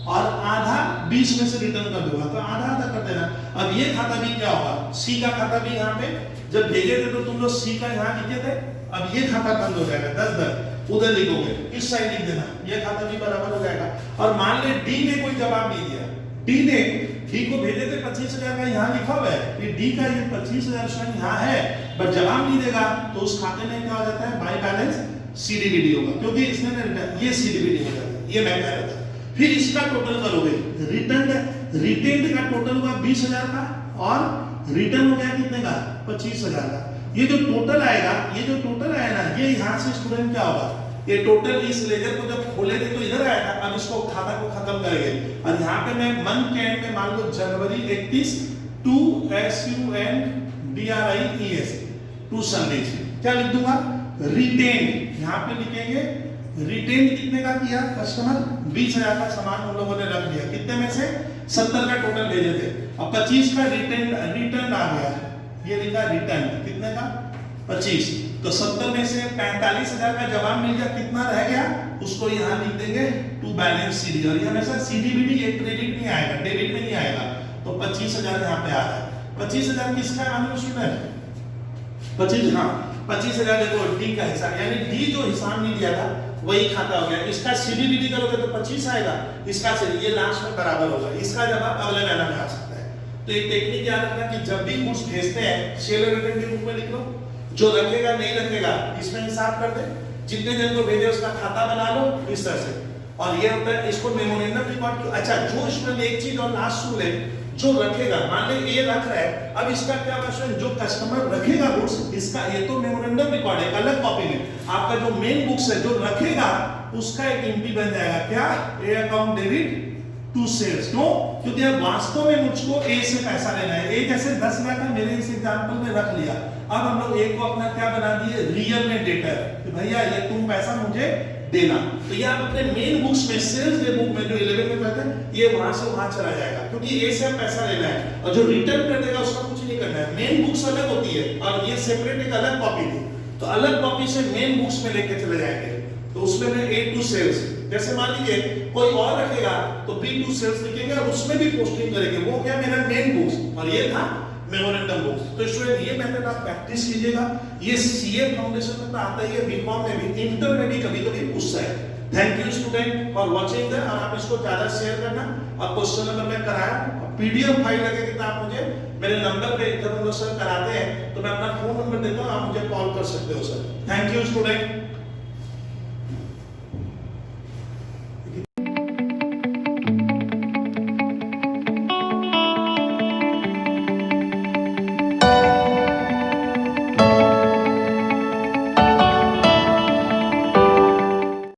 और आधा 20 में से रिटर्न कर दूंगा, तो आधा आधा कर देना। अब ये खाता भी क्या होगा, सी का खाता भी यहाँ पे जब भेजे थे तो तुम लोग सी का यहाँ लिखे थे, अब ये खाता बंद हो जाएगा, 10 उधर लिखोगे, इस साइड लिख देना, ये खाता भी बराबर हो जाएगा। और मान ले डी ने कोई जवाब नहीं दिया, डी को भेजे थे 25,000 का यहाँ लिखा हुआ है, ये डी का ये 25,000 यहाँ है, बट जवाब नहीं देगा, तो उस खाते में क्या हो जाता है, बाय बैलेंस सीडीबीडी होगा, क्योंकि इसने ये सीडीबीडी हो जाता है, ये मैं कह रहा था। फिर इसका टोटल करोगे, रिटेंड का टोटल हुआ 20,000 का और रिटर्न हो गया कितने का, 25,000 का। ये जो टोटल आएगा ना, ये यहाँ से स्टूडेंट क्या होगा, ये टोटल इस लेजर को जब खोलेंगे तो इधर आएगा। अब इसको खाता को खत्म करेंगे और यहाँ पे मैं मंथ के एंड में मान लो जनवरी 31 टू SUNDRIES टू संडेज, क्या लिख दूंगा, रिटेंड, यहाँ पे लिखेंगे रिटेन कितने का किया कस्टमर, 20,000 का सामान उन लोगों ने रख दिया, कितने में से 70 का टोटल भेजे थे, अब 25 का रिटर्न आ गया, ये लिखा रिटर्न कितने का 25, तो 70 में से 45,000 का जवाब मिल गया, कितना रह गया उसको यहाँ लिख देंगे टू बैलेंस सीडी, और ये हमेशा सीडीबीडी एक क्रेडिट नहीं आएगा, डेबिट में नहीं आएगा, तो 25,000 यहाँ पे आ रहा है। 25,000 किसका है मालूम स्टूडेंट, 25,000 देखो डी का हिसाब, यानी डी जो हिसाब नहीं दिया था वही खाता हो गया, इसका सीडीबीडी करोगे तो 25 आएगा, इसका ये लास्ट में बराबर होगा, इसका जवाब अगले महीना में आ सकता है। तो एक टेक्निक याद रखना कि जब भी गुड्स भेजते हैं सेलर रिटर्न के रूप में लिख लो, जो रखेगा नहीं रखेगा इसमें हिसाब कर दे, जितने जन को भेजे उसका खाता बना लो इस तरह से, और ये होता है इसको मेमोरेंडम रिकॉर्ड। अच्छा, जो इसमें एक चीज और लास्ट सुन ले, जो रखेगा, मान ले ये रख रहा है, अब इसका क्या क्वेश्चन, जो कस्टमर रखेगा गुड्स, इसका ये तो मेमोरेंडम रिकॉर्ड है अलग कॉपी में, आपका जो मेन बुक्स है जो रखेगा उसका एक एंट्री बन जाएगा, क्या, A account debit to sales, क्यों, क्योंकि अब वास्तव में मुझको ए से पैसा लेना है, ए जैसे 10 लाख का मेरे इस एग्जांपल में रख लिया, अब हम लोग ए को अपना क्या बना दिए, रियल में डेटर, कि भैया ये तुम पैसा मुझे देना, तो ये आप अपने मेन बुक्स में, सेल्स डे बुक में जो 11 में पढ़ते हैं, ये वहां से वहां चला जाएगा, क्योंकि ए से पैसा लेना है, और जो रिटर्न कर देगा उसका कुछ नहीं करना है, मेन बुक्स अलग होती है और ये सेपरेट एक अलग कॉपी थी, तो अलग कॉपी से मेन बुक्स में लेके चले जाएंगे, तो उसमें मैं ए टू सेल्स, जैसे मान लीजिए कोई और रखेगा तो बी टू सेल्स लिखेंगे और उसमें भी पोस्टिंग करेंगे, वो क्या, मेरा मेन बुक्स, और ये था मेमोरेंडम बुक्स। तो स्टूडेंट ये मेथड आप प्रैक्टिस कीजिएगा, ये सीए फाउंडेशन में तो आता ही है, बीकॉम में भी, इंटर में भी कभी-कभी पूछता है। Thank you student for watching that, और आप इसको ज्यादा शेयर करना, और क्वेश्चन अगर मैं कराया पीडीएफ फाइल लगेगी तो आप मुझे मेरे नंबर पे, जब हम लोग सर कराते हैं तो मैं अपना फोन नंबर देता हूं, आप मुझे कॉल कर सकते हो सर। Thank you student.